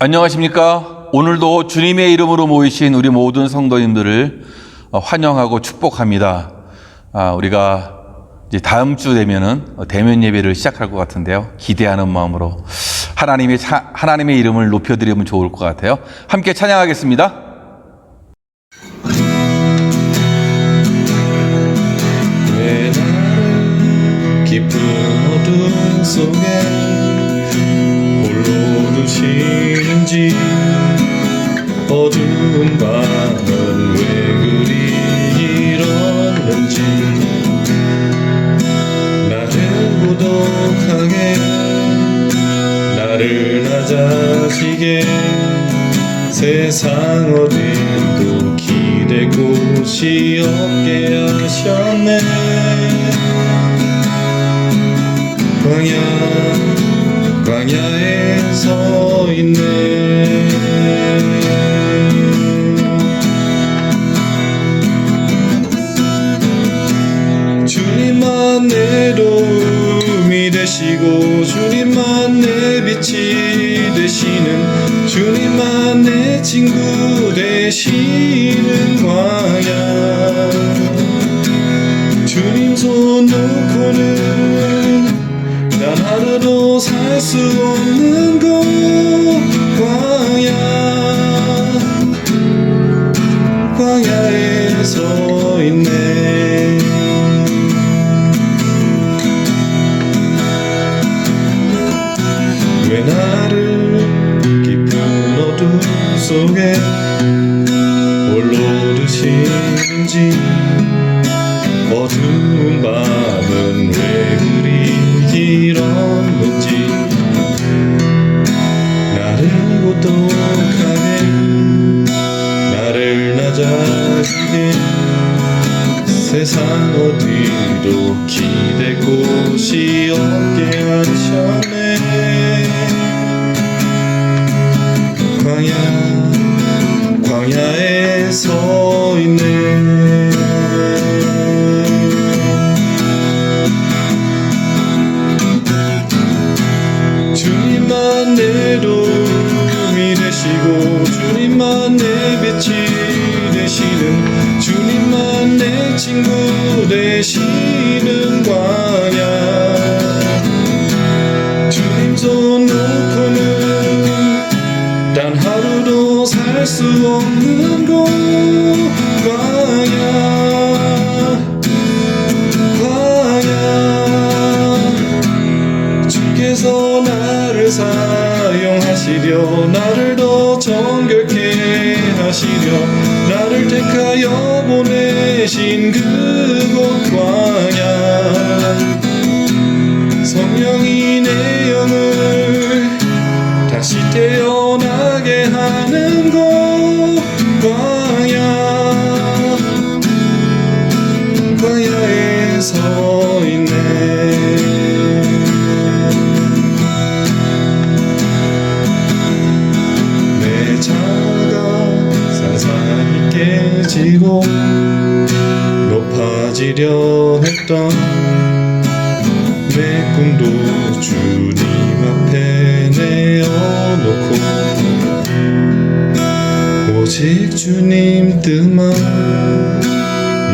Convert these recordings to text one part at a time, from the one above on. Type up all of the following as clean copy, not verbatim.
안녕하십니까? 오늘도 주님의 이름으로 모이신 우리 모든 성도님들을 환영하고 축복합니다. 우리가 이제 다음 주 되면은 대면 예배를 시작할 것 같은데요. 기대하는 마음으로 하나님의 이름을 높여드리면 좋을 것 같아요. 함께 찬양하겠습니다. 왜 나를 깊은 어둠 속에 홀로 두시는지, 어두운 밤은 왜 그리 길었는지, 나를 고독하게, 나를 낮아지게, 세상 어딘도 기댈 곳이 없게 하셨네. 광야에 서 있네. 주님만 내 도움이 되시고, 주님만 내 빛이 되시는, 주님만 내 친구 되시는 광야. 주님 손 놓고는 난 하루도 살 수 없는 곳, 광야에 서 있네. 왜 나를 깊은 어둠 속에 홀로 두시는지, 어두운 밤은 왜 그리 길었는지, 나를 고독하게, 나를 낮아지게, 세상 어디도 기댈 곳이 없게 하셨네. 광야에 서 있네. 주님만 내 도움이 되시고, 주님만 내 빛이 되시는, 주님만 내 친구 되시는 광야. 주님 손 놓고는 단 하루도 살 수 없는 곳, 광야. 주께서 나를 사용하시려, 나를 더 정결케 하시려, 나를 택하여 보내신 그곳 광야. 성령이 내 영을 다시 태어나게 하는 곳, 광야에 서 있네. 내 자가 산산이 깨지고 높아지려 했던 내 꿈도 주님 앞에 내어놓고, 오직 주님 뜻만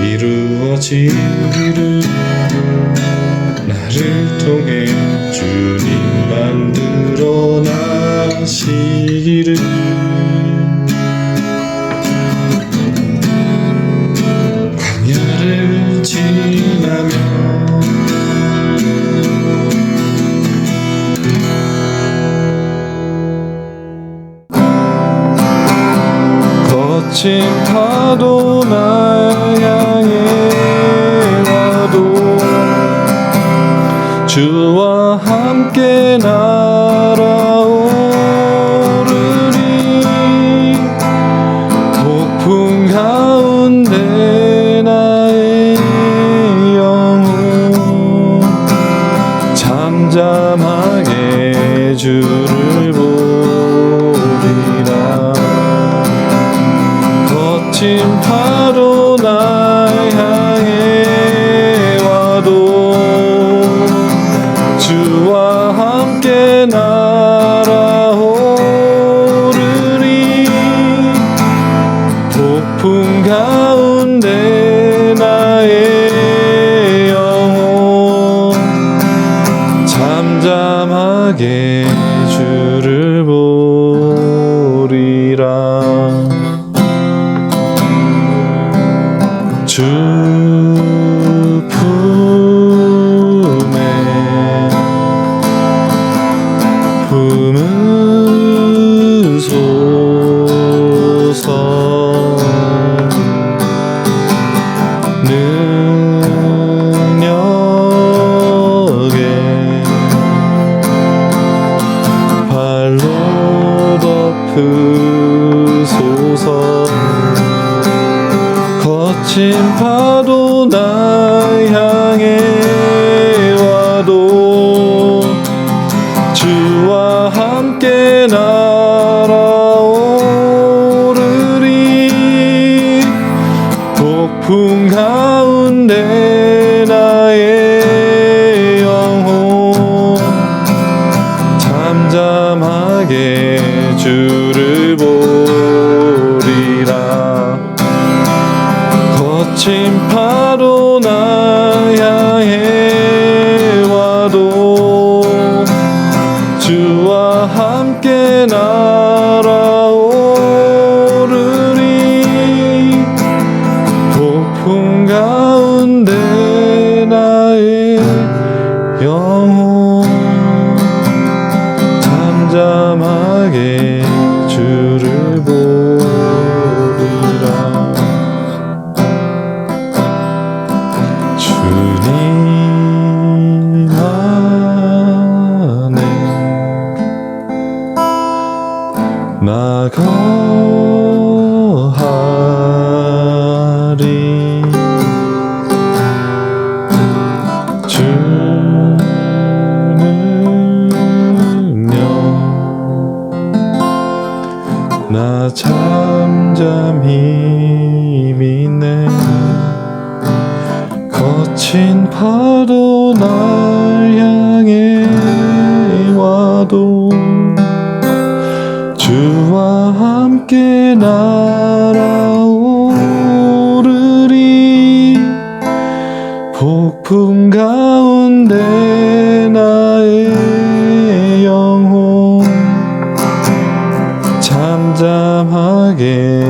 이루어지기를, 나를 통해 주님 만들어 나시기를. 광야를 지나며 거친 파도 날 향해 와도, 주와 함께 날아오르리. 폭풍 가운데 나의 영혼 잠잠하게 주를 보리라. 거친 파도 날 향해 와도, 주와 함께 날아오르리. 주 품에 품으소서. 능력에 발로 덮으소서. 거친 파도 나 향해 와도 주와 함께 날아오르리. 폭풍 가운데 나의 영혼 잠잠하게 주를 보리라. 거친 파도 나 향해 와도 주와 함께 날아오르리. 폭풍 가운데 나의 영혼 잠잠하게 주를 보리라. 주님 안에 나 거하리. 주 능력 나 잠잠히 믿네. 거친 파도 날 향해 와도 주와 함께 날아오르리. 폭풍 가운데 나의 영혼 잠잠하게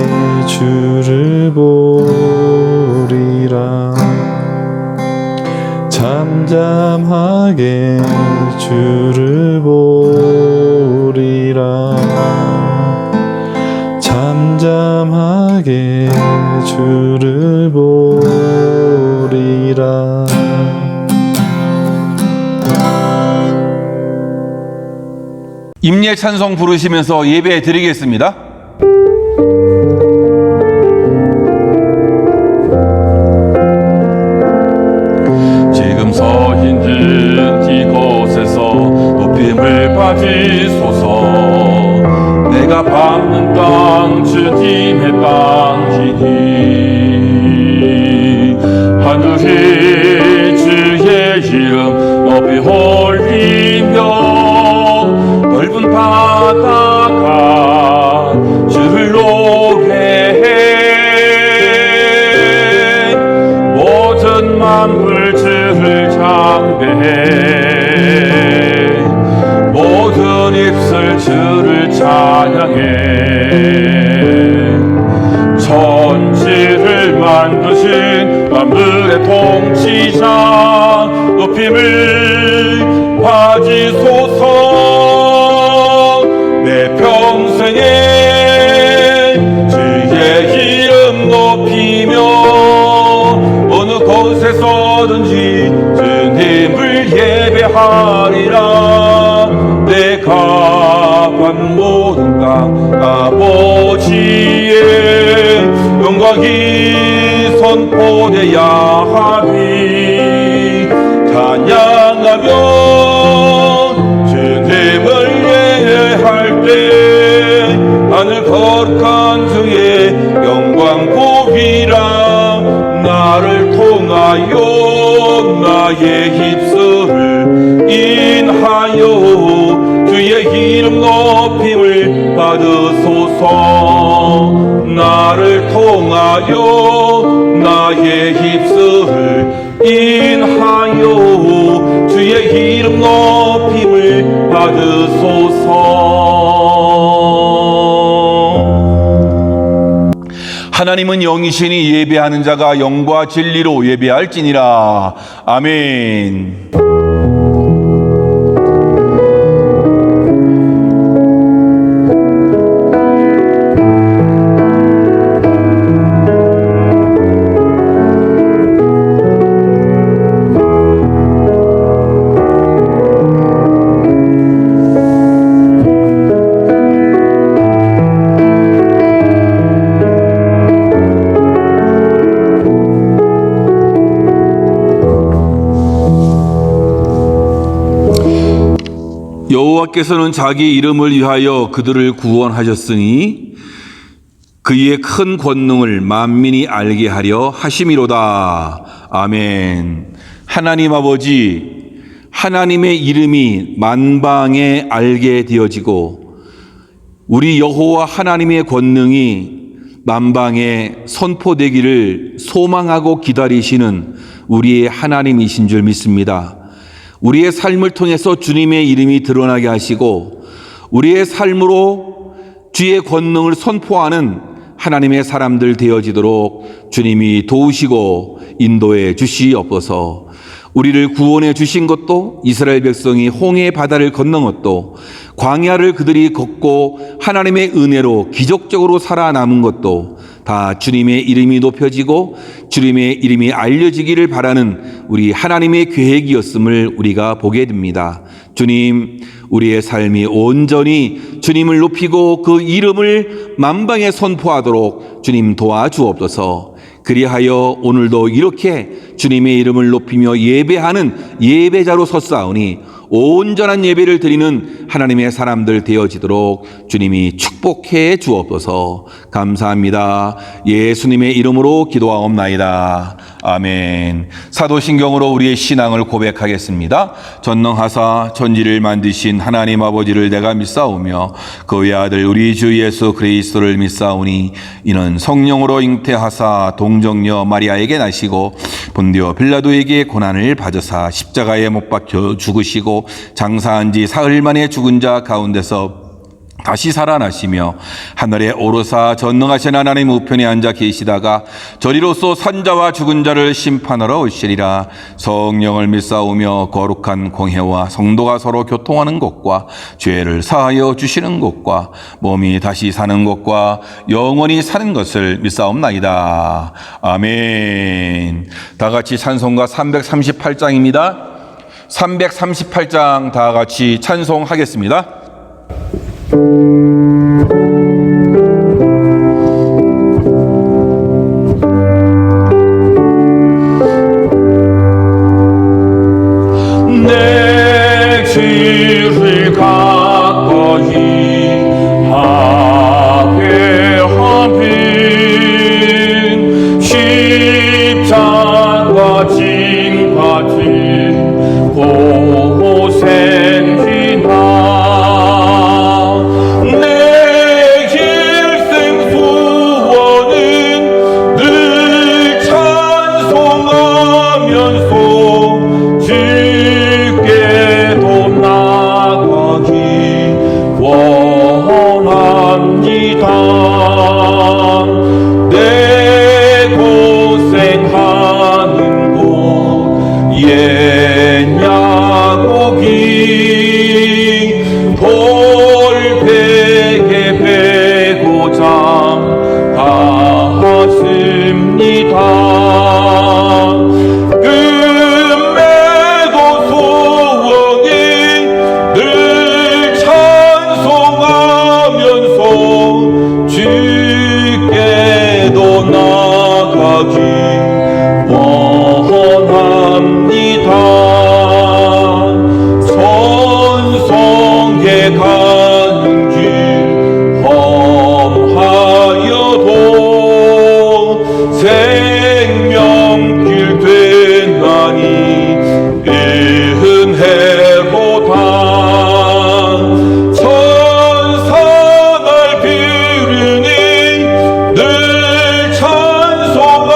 주를 보리라. 잠잠하게 주를 보리라. 잠잠하게 주를 보리라. 임예 찬송 부르시면서 예배 드리겠습니다. 지금 서 있는 이곳에서 높임을 받으소서. 내가 밟는 땅 주님의 땅이니 하늘이 주의 이름 높이 올리며 넓은 바다가 주를 노래해. 모든 만물 주를 찬배해. 모든 입술 주를 찬양해. 천지를 만드신 만물의 통치자 높임을 받으소서. 내 평생에 주의 이름 높이며 어느 곳에서든지 주님을 예배하리라. 내가 받는 모든 강 아버지의 영광이 선포되야 하리. 찬양하며 주님을 예배할 때 하늘 거룩한 주의 영광 보리라. 나를 통하여 나의 입술을 인하여 주의 이름 높임을 받으소서. 나를 통하여 나의 입술을 인하여 주의 이름 높임을 받으소서. 하나님은 영이시니 예배하는 자가 영과 진리로 예배할지니라. 아멘. 여호와께서는 자기 이름을 위하여 그들을 구원하셨으니 그의 큰 권능을 만민이 알게 하려 하심이로다. 아멘. 하나님 아버지, 하나님의 이름이 만방에 알게 되어지고 우리 여호와 하나님의 권능이 만방에 선포되기를 소망하고 기다리시는 우리의 하나님이신 줄 믿습니다. 우리의 삶을 통해서 주님의 이름이 드러나게 하시고 우리의 삶으로 주의 권능을 선포하는 하나님의 사람들 되어지도록 주님이 도우시고 인도해 주시옵소서. 우리를 구원해 주신 것도 이스라엘 백성이 홍해 바다를 건넌 것도 광야를 그들이 걷고 하나님의 은혜로 기적적으로 살아남은 것도 다 주님의 이름이 높여지고 주님의 이름이 알려지기를 바라는 우리 하나님의 계획이었음을 우리가 보게 됩니다. 주님, 우리의 삶이 온전히 주님을 높이고 그 이름을 만방에 선포하도록 주님 도와주옵소서. 그리하여 오늘도 이렇게 주님의 이름을 높이며 예배하는 예배자로 섰사오니 온전한 예배를 드리는 하나님의 사람들 되어지도록 주님이 축복해 주옵소서. 감사합니다. 예수님의 이름으로 기도하옵나이다. 아멘. 사도신경으로 우리의 신앙을 고백하겠습니다. 전능하사 천지를 만드신 하나님 아버지를 내가 믿사오며 그의 아들 우리 주 예수 그리스도를 믿사오니 이는 성령으로 잉태하사 동정녀 마리아에게 나시고 본디오 빌라도에게 고난을 받으사 십자가에 못 박혀 죽으시고 장사한 지 사흘 만에 죽은 자 가운데서 다시 살아나시며 하늘에 오르사 전능하신 하나님 우편에 앉아 계시다가 저리로서 산자와 죽은 자를 심판하러 오시리라. 성령을 믿사오며 거룩한 공회와 성도가 서로 교통하는 것과 죄를 사하여 주시는 것과 몸이 다시 사는 것과 영원히 사는 것을 믿사옵나이다. 아멘. 다 같이 찬송가 338장입니다. 338장 다 같이 찬송하겠습니다. 내 길을 가까이 하게 하민 십자가 징까지 고생이나 내 길생 소원은 늘 찬송하면서 주께도 나가기 원합니다. 내 고생하는 곳 옛야고기 돌베개 베고 잠가십니다. 금매도 소원이 늘 찬송하면서 주께도 나가기 원합니다. 선성에 가는 길 험하여도 생명길 되나니 은혜로다. 천사 날 비르니 늘 찬송하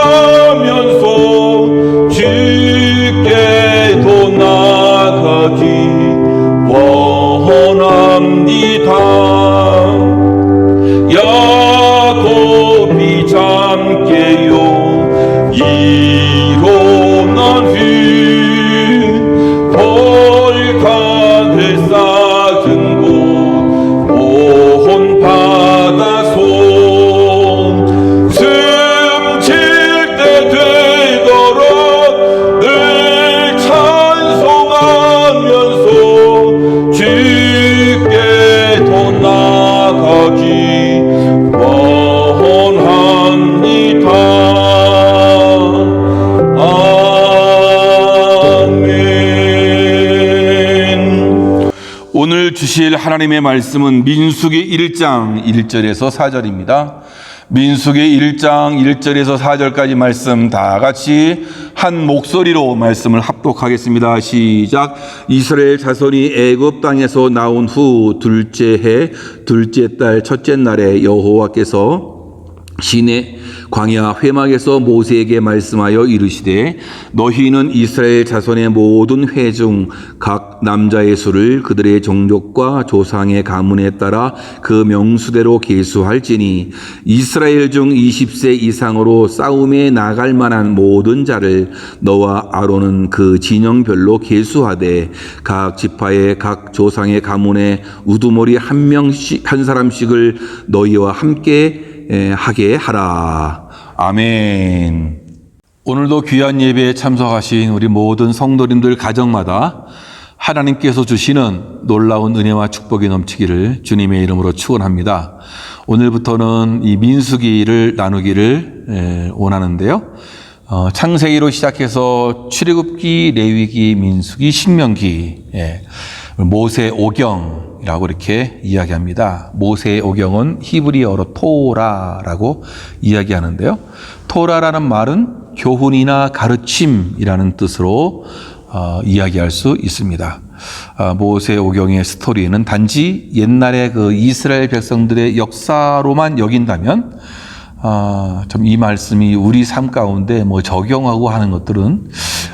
주실 하나님의 말씀은 민수기 1장 1절에서 4절입니다. 민수기 1장 1절에서 4절까지 말씀 다 같이 한 목소리로 말씀을 합독하겠습니다. 시작. 이스라엘 자손이 애굽 땅에서 나온 후 둘째 해 둘째 달 첫째 날에 여호와께서 시내 광야 회막에서 모세에게 말씀하여 이르시되 너희는 이스라엘 자손의 모든 회 중 각 남자의 수를 그들의 종족과 조상의 가문에 따라 그 명수대로 계수할지니 이스라엘 중 20세 이상으로 싸움에 나갈 만한 모든 자를 너와 아론은 그 진영별로 계수하되 각 지파의 각 조상의 가문에 우두머리 한 사람씩을 너희와 함께 하게 하라. 아멘. 오늘도 귀한 예배에 참석하신 우리 모든 성도님들 가정마다 하나님께서 주시는 놀라운 은혜와 축복이 넘치기를 주님의 이름으로 축원합니다. 오늘부터는 이 민수기를 나누기를 원하는데요. 창세기로 시작해서 출애굽기, 레위기, 민수기, 신명기, 모세 오경이라고 이렇게 이야기합니다. 모세 오경은 히브리어로 토라라고 이야기하는데요. 토라라는 말은 교훈이나 가르침이라는 뜻으로 이야기할 수 있습니다. 모세 오경의 스토리는 단지 옛날의 그 이스라엘 백성들의 역사로만 여긴다면 좀 이 말씀이 우리 삶 가운데 뭐 적용하고 하는 것들은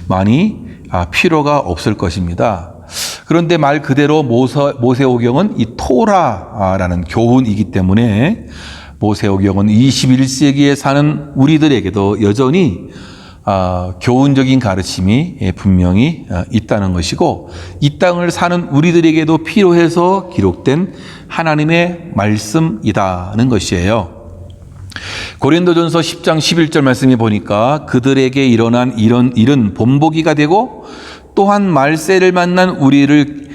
많이 필요가 없을 것입니다. 그런데 말 그대로 모세오경은 이 토라라는 교훈이기 때문에 모세오경은 21세기에 사는 우리들에게도 여전히 교훈적인 가르침이 분명히 있다는 것이고 이 땅을 사는 우리들에게도 필요해서 기록된 하나님의 말씀이라는 것이에요. 고린도전서 10장 11절 말씀에 보니까 그들에게 일어난 이런 일은 본보기가 되고 또한 말세를 만난 우리를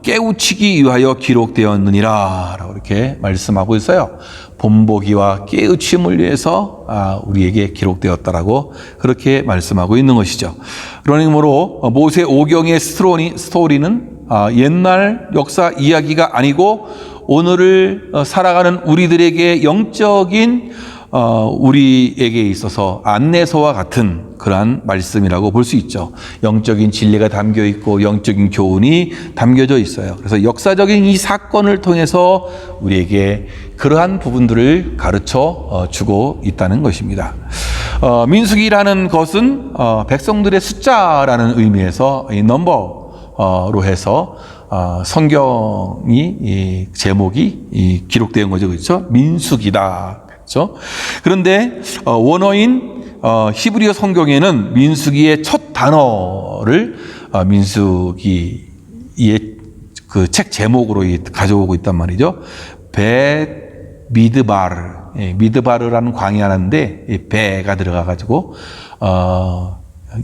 깨우치기 위하여 기록되었느니라 라고 이렇게 말씀하고 있어요. 본보기와 깨우침을 위해서 우리에게 기록되었다라고 그렇게 말씀하고 있는 것이죠. 그러므로 모세 오경의 스토리는 옛날 역사 이야기가 아니고 오늘을 살아가는 우리들에게 영적인 우리에게 있어서 안내서와 같은 그러한 말씀이라고 볼 수 있죠. 영적인 진리가 담겨 있고 영적인 교훈이 담겨져 있어요. 그래서 역사적인 이 사건을 통해서 우리에게 그러한 부분들을 가르쳐 주고 있다는 것입니다. 민수기라는 것은 백성들의 숫자라는 의미에서 이 넘버로 해서 성경이 제목이 기록된 거죠. 그렇죠? 민수기다. 그렇죠? 그런데 원어인 히브리어 성경에는 민수기의 첫 단어를 민수기의 그 책 제목으로 가져오고 있단 말이죠. 미드바르, 미드바르라는 광야인데 배가 들어가가지고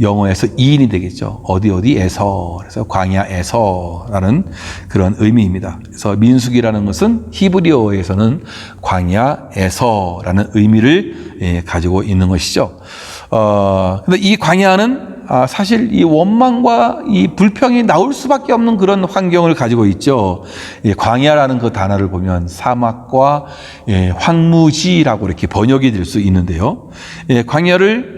영어에서 2인이 되겠죠. 어디에서. 그래서 광야에서라는 그런 의미입니다. 그래서 민수기라는 것은 히브리어에서는 광야에서라는 의미를 가지고 있는 것이죠. 근데 이 광야는 사실 이 원망과 이 불평이 나올 수밖에 없는 그런 환경을 가지고 있죠. 광야라는 그 단어를 보면 사막과 황무지라고 이렇게 번역이 될 수 있는데요. 광야를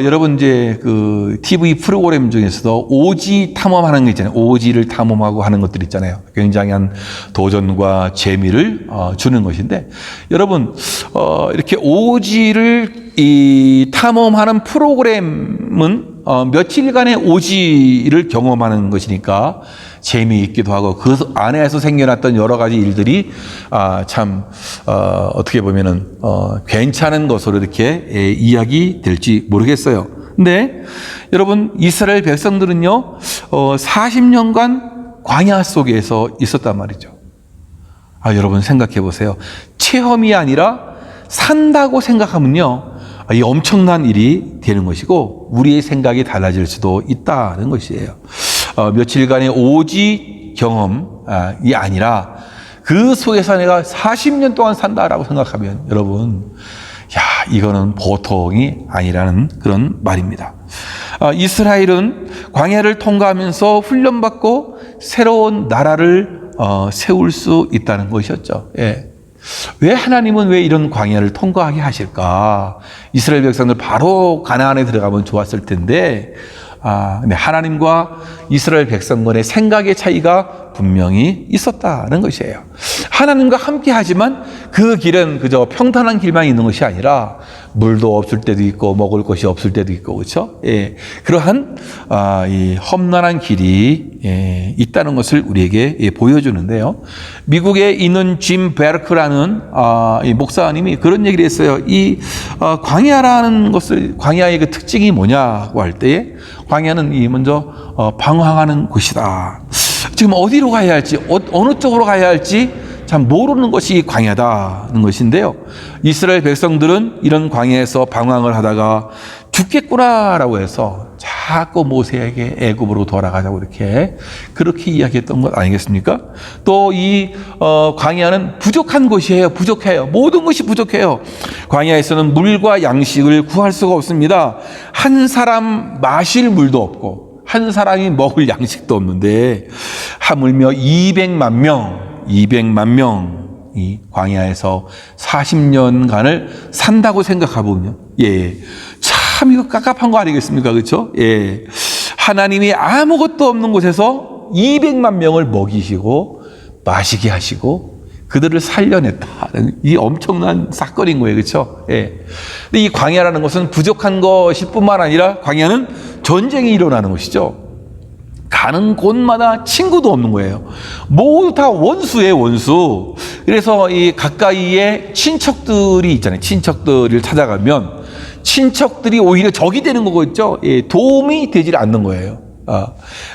여러분 이제 그 TV 프로그램 중에서도 오지 탐험하는 거 있잖아요. 오지를 탐험하고 하는 것들 있잖아요. 굉장한 도전과 재미를 주는 것인데 여러분 이렇게 오지를 이 탐험하는 프로그램은 며칠간의 오지를 경험하는 것이니까 재미있기도 하고 그 안에서 생겨났던 여러 가지 일들이 참 어떻게 보면은 괜찮은 것으로 이렇게 이야기될지 모르겠어요. 근데 여러분 이스라엘 백성들은요 40년간 광야 속에서 있었단 말이죠. 여러분 생각해 보세요. 체험이 아니라 산다고 생각하면요 이 엄청난 일이 되는 것이고 우리의 생각이 달라질 수도 있다는 것이에요. 며칠간의 오지 경험이 아니라 그 속에서 내가 40년 동안 산다라고 생각하면 여러분 이거는 보통이 아니라는 그런 말입니다. 이스라엘은 광야를 통과하면서 훈련받고 새로운 나라를 세울 수 있다는 것이었죠. 예. 왜 하나님은 왜 이런 광야를 통과하게 하실까? 이스라엘 백성들 바로 가나안에 들어가면 좋았을 텐데, 근데 하나님과 이스라엘 백성 간의 생각의 차이가 분명히 있었다는 것이에요. 하나님과 함께 하지만 그 길은 그저 평탄한 길만 있는 것이 아니라 물도 없을 때도 있고 먹을 것이 없을 때도 있고, 그렇죠? 예, 그러한 이 험난한 길이 있다는 것을 우리에게 보여주는데요. 미국에 있는 짐 베르크라는 이 목사님이 그런 얘기를 했어요. 이 광야라는 것을, 광야의 그 특징이 뭐냐고 할 때에 광야는 이 먼저 방황하는 곳이다. 지금 어디로 가야 할지, 어느 쪽으로 가야 할지 참 모르는 것이 광야다는 것인데요. 이스라엘 백성들은 이런 광야에서 방황을 하다가 죽겠구나라고 해서 자꾸 모세에게 애굽으로 돌아가자고 그렇게 이야기했던 것 아니겠습니까? 또 이 광야는 부족한 곳이에요. 부족해요. 모든 것이 부족해요. 광야에서는 물과 양식을 구할 수가 없습니다. 한 사람 마실 물도 없고 한 사람이 먹을 양식도 없는데 하물며 200만 명이 광야에서 40년간을 산다고 생각해보면, 예, 참 이거 깝깝한 거 아니겠습니까? 그렇죠? 예, 하나님이 아무것도 없는 곳에서 200만 명을 먹이시고 마시게 하시고 그들을 살려냈다는 이 엄청난 사건인 거예요. 그렇죠? 예. 근데 이 광야라는 것은 부족한 것일 뿐만 아니라 광야는 전쟁이 일어나는 것이죠. 가는 곳마다 친구도 없는 거예요. 모두 다 원수예요, 원수. 그래서 이 가까이에 친척들이 있잖아요. 친척들을 찾아가면 친척들이 오히려 적이 되는 거겠죠. 예, 도움이 되질 않는 거예요.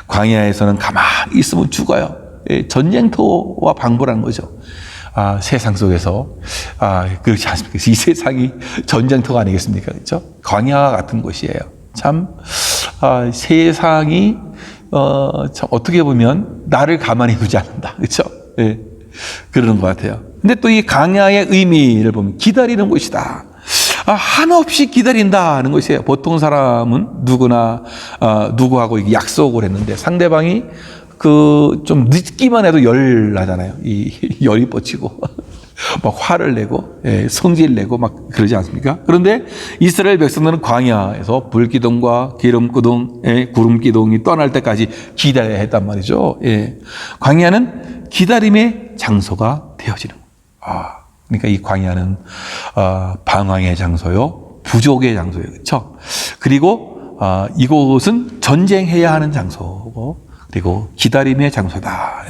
광야에서는 가만히 있으면 죽어요. 예, 전쟁터와 방불하는 거죠. 세상 속에서 그렇지 않습니까? 이 세상이 전쟁터가 아니겠습니까? 그렇죠? 광야 같은 곳이에요. 참 세상이 참 어떻게 보면 나를 가만히 두지 않는다. 그렇죠? 예, 그러는 것 같아요. 근데 또 이 광야의 의미를 보면 기다리는 곳이다. 한없이 기다린다는 것이에요. 보통 사람은 누구나 누구하고 약속을 했는데 상대방이 좀 늦기만 해도 열 나잖아요. 이 열이 뻗치고 막 화를 내고, 예, 성질 내고 막 그러지 않습니까? 그런데 이스라엘 백성들은 광야에서 불기둥과 기름기둥, 구름기둥이 떠날 때까지 기다려야 했단 말이죠. 예. 광야는 기다림의 장소가 되어지는 거예요. 그러니까 이 광야는 방황의 장소요, 부족의 장소예요. 그렇죠? 그리고 이곳은 전쟁해야 하는 장소고, 그리고 기다림의 장소다.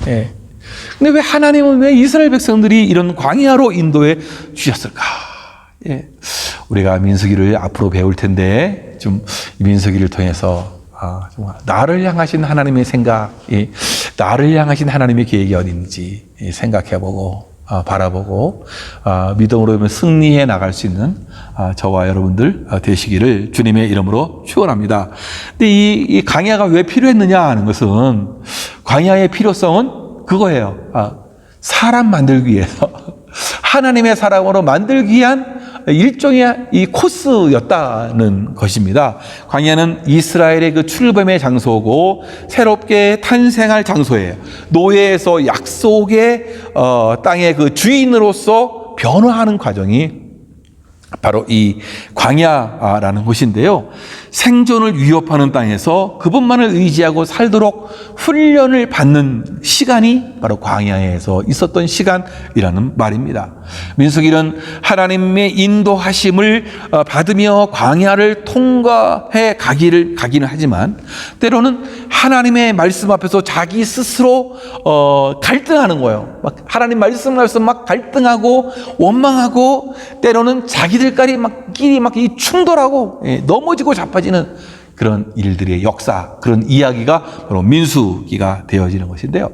예. 근데 왜 하나님은 왜 이스라엘 백성들이 이런 광야로 인도해 주셨을까? 예. 우리가 민수기를 앞으로 배울 텐데, 좀 민수기를 통해서 정말 나를 향하신 하나님의 생각, 나를 향하신 하나님의 계획이 어딘지 생각해보고, 바라보고, 믿음으로 승리해 나갈 수 있는 저와 여러분들 되시기를 주님의 이름으로 축원합니다. 근데 이 광야가 왜 필요했느냐 하는 것은, 광야의 필요성은 그거예요. 사람 만들기 위해서 하나님의 사람으로 만들기 위한 일종의 이 코스였다는 것입니다. 광야는 이스라엘의 그 출범의 장소고 새롭게 탄생할 장소예요. 노예에서 약속의 땅의 그 주인으로서 변화하는 과정이 바로 이 광야라는 곳인데요. 생존을 위협하는 땅에서 그분만을 의지하고 살도록 훈련을 받는 시간이 바로 광야에서 있었던 시간이라는 말입니다. 민수기는 하나님의 인도하심을 받으며 광야를 통과해 가기는 하지만 때로는 하나님의 말씀 앞에서 자기 스스로 갈등하는 거예요. 막 하나님 말씀 앞에서 막 갈등하고 원망하고 때로는 자기들끼리 막 이 충돌하고 넘어지고 자빠지는 그런 일들의 역사, 그런 이야기가 바로 민수기가 되어지는 것인데요.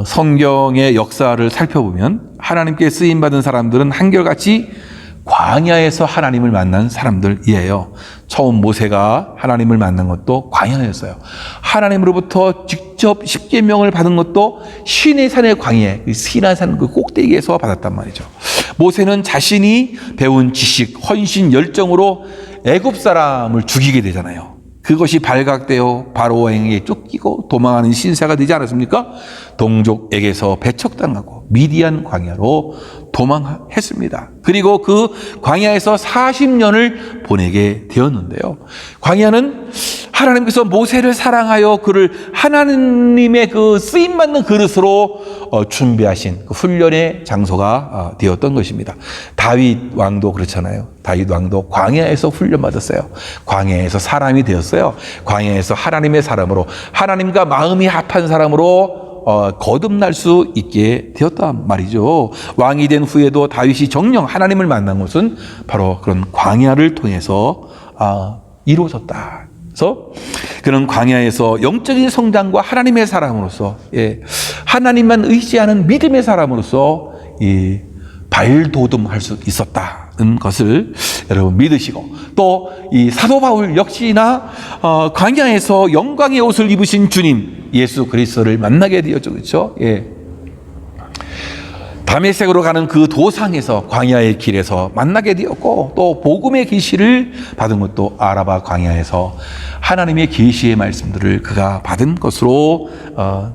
성경의 역사를 살펴보면 하나님께 쓰임받은 사람들은 한결같이 광야에서 하나님을 만난 사람들이에요. 처음 모세가 하나님을 만난 것도 광야였어요. 하나님으로부터 직접 십계명을 받은 것도 시내산의 광야, 시내산 그 꼭대기에서 받았단 말이죠. 모세는 자신이 배운 지식, 헌신, 열정으로 애굽 사람을 죽이게 되잖아요. 그것이 발각되어 바로왕에게 쫓기고 도망하는 신세가 되지 않았습니까? 동족에게서 배척당하고 미디안 광야로 도망했습니다. 그리고 그 광야에서 40년을 보내게 되었는데요. 광야는 하나님께서 모세를 사랑하여 그를 하나님의 그 쓰임받는 그릇으로 준비하신 그 훈련의 장소가 되었던 것입니다. 다윗 왕도 그렇잖아요. 다윗 왕도 광야에서 훈련받았어요. 광야에서 사람이 되었어요. 광야에서 하나님의 사람으로, 하나님과 마음이 합한 사람으로 거듭날 수 있게 되었단 말이죠. 왕이 된 후에도 다윗이 정령 하나님을 만난 것은 바로 그런 광야를 통해서 이루어졌다. 그래서 그런 광야에서 영적인 성장과 하나님의 사람으로서, 하나님만 의지하는 믿음의 사람으로서 발돋움할 수 있었다는 것을 여러분 믿으시고, 또 이 사도 바울 역시나 광야에서 영광의 옷을 입으신 주님 예수 그리스도를 만나게 되었죠. 그렇죠? 다메섹으로 가는 그 도상에서, 광야의 길에서 만나게 되었고, 또 복음의 계시를 받은 것도 아라바 광야에서 하나님의 계시의 말씀들을 그가 받은 것으로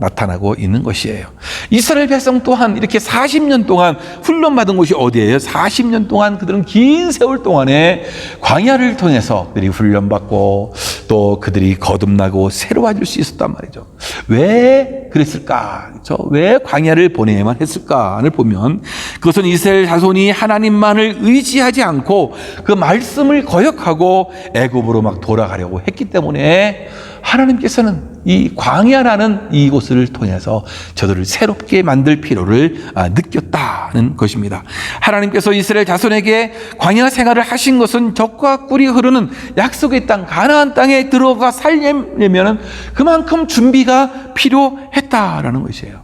나타나고 있는 것이에요. 이스라엘 백성 또한 이렇게 40년 동안 훈련받은 곳이 어디예요? 40년 동안 그들은 긴 세월 동안에 광야를 통해서 그들이 훈련받고 또 그들이 거듭나고 새로워질 수 있었단 말이죠. 왜 그랬을까? 그렇죠? 왜 광야를 보내야만 했을까를 보면, 그것은 이스라엘 자손이 하나님만을 의지하지 않고 그 말씀을 거역하고 애굽으로 막 돌아가려고 했기 때문에 하나님께서는 이 광야라는 이곳을 통해서 저들을 새롭게 만들 필요를 느꼈다는 것입니다. 하나님께서 이스라엘 자손에게 광야 생활을 하신 것은 젖과 꿀이 흐르는 약속의 땅 가나안 땅에 들어가 살려면 그만큼 준비가 필요했다라는 것이에요.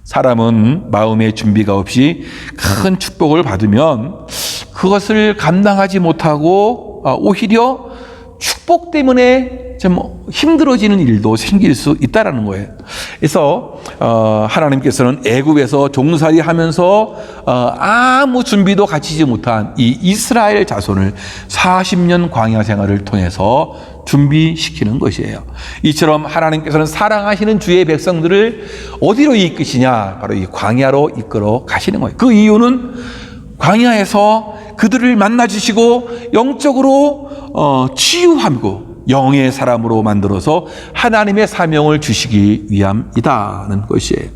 사람은 마음의 준비가 없이 큰 축복을 받으면 그것을 감당하지 못하고 오히려 축복 때문에 좀 힘들어지는 일도 생길 수 있다라는 거예요. 그래서 하나님께서는 애굽에서 종살이 하면서 아무 준비도 갖추지 못한 이 이스라엘 자손을 40년 광야 생활을 통해서 준비시키는 것이에요. 이처럼 하나님께서는 사랑하시는 주의 백성들을 어디로 이끄시냐? 바로 이 광야로 이끌어 가시는 거예요. 그 이유는 광야에서 그들을 만나주시고 영적으로 치유하고 영의 사람으로 만들어서 하나님의 사명을 주시기 위함이다는 것이에요.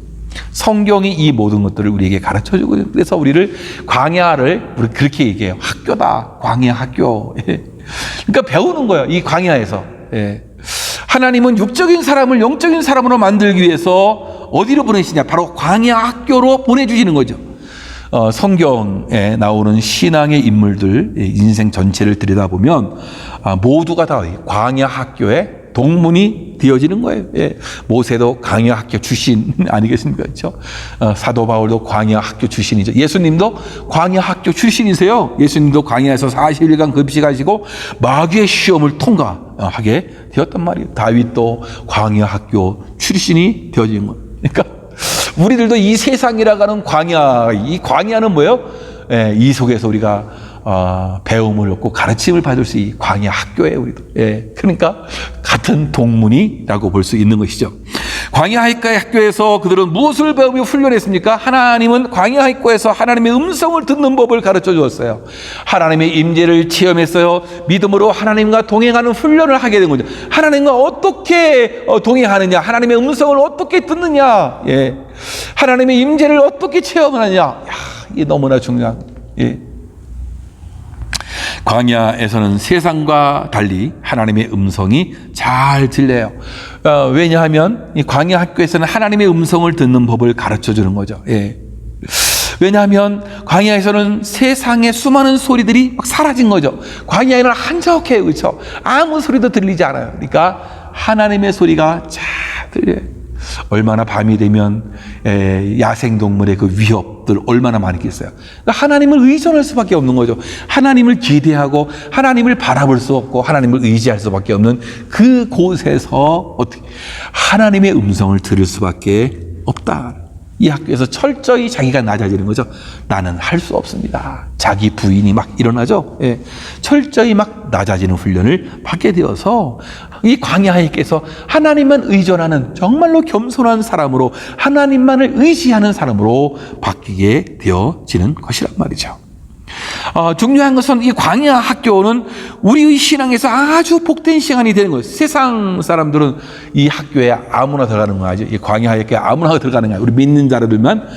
성경이 이 모든 것들을 우리에게 가르쳐주고, 그래서 우리를 광야를 우리 그렇게 얘기해요. 학교다. 광야 학교. 그러니까 배우는 거예요. 이 광야에서. 하나님은 육적인 사람을 영적인 사람으로 만들기 위해서 어디로 보내시냐? 바로 광야 학교로 보내주시는 거죠. 성경에 나오는 신앙의 인물들 인생 전체를 들여다보면 모두가 다 광야 학교의 동문이 되어지는 거예요. 모세도 광야 학교 출신 아니겠습니까? 그렇죠? 사도 바울도 광야 학교 출신이죠. 예수님도 광야 학교 출신이세요. 예수님도 광야에서 40일간 금식하시고 마귀의 시험을 통과하게 되었단 말이에요. 다윗도 광야 학교 출신이 되어지는 거예요. 그러니까 우리들도 이 세상이라고 하는 광야, 이 광야는 뭐예요? 이 속에서 우리가 배움을 얻고 가르침을 받을 수 있는 광야 학교예요, 우리도. 그러니까 같은 동문이라고 볼 수 있는 것이죠. 광야 학교에서 그들은 무엇을 배우며 훈련했습니까? 하나님은 광야 학교에서 하나님의 음성을 듣는 법을 가르쳐 주었어요. 하나님의 임재를 체험했어요. 믿음으로 하나님과 동행하는 훈련을 하게 된 거죠. 하나님과 어떻게 동행하느냐, 하나님의 음성을 어떻게 듣느냐, 하나님의 임재를 어떻게 체험하느냐, 이게 너무나 중요한. 광야에서는 세상과 달리 하나님의 음성이 잘 들려요. 왜냐하면 이 광야 학교에서는 하나님의 음성을 듣는 법을 가르쳐 주는 거죠. 왜냐하면 광야에서는 세상의 수많은 소리들이 막 사라진 거죠. 광야에는 한적해요. 그렇죠? 아무 소리도 들리지 않아요. 그러니까 하나님의 소리가 잘 들려요. 얼마나 밤이 되면 야생동물의 그 위협들 얼마나 많겠어요. 그러니까 하나님을 의존할 수밖에 없는 거죠. 하나님을 기대하고 하나님을 바라볼 수 없고 하나님을 의지할 수밖에 없는 그 곳에서 어떻게 하나님의 음성을 들을 수밖에 없다. 이 학교에서 철저히 자기가 낮아지는 거죠. 나는 할 수 없습니다. 자기 부인이 막 일어나죠. 예. 철저히 막 낮아지는 훈련을 받게 되어서 이 광야에게서 하나님만 의존하는 정말로 겸손한 사람으로 하나님만을 의지하는 사람으로 바뀌게 되어지는 것이란 말이죠. 중요한 것은 이 광야 학교는 우리의 신앙에서 아주 복된 시간이 되는 거예요. 세상 사람들은 이 학교에 아무나 들어가는 거 아니죠. 이 광야 학교에 아무나 들어가는 거예요. 우리 믿는 자들만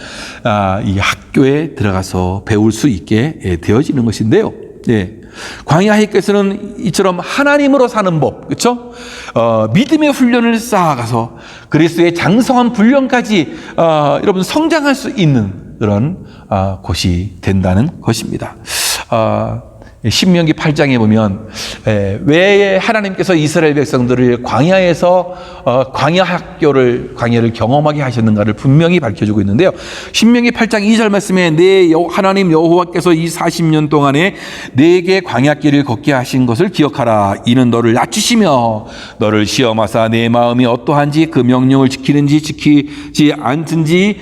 이 학교에 들어가서 배울 수 있게 되어지는 것인데요. 네. 광야 학교에서는 이처럼 하나님으로 사는 법, 그렇죠? 믿음의 훈련을 쌓아가서 그리스도의 장성한 분량까지 여러분 성장할 수 있는 그런 곳이 된다는 것입니다. 신명기 8장에 보면 왜 하나님께서 이스라엘 백성들을 광야에서 광야를 경험하게 하셨는가를 분명히 밝혀주고 있는데요. 신명기 8장 2절 말씀에 내 하나님 여호와께서 이 40년 동안에 내게 광야길을 걷게 하신 것을 기억하라. 이는 너를 낮추시며 너를 시험하사 내 마음이 어떠한지 그 명령을 지키는지 지키지 않든지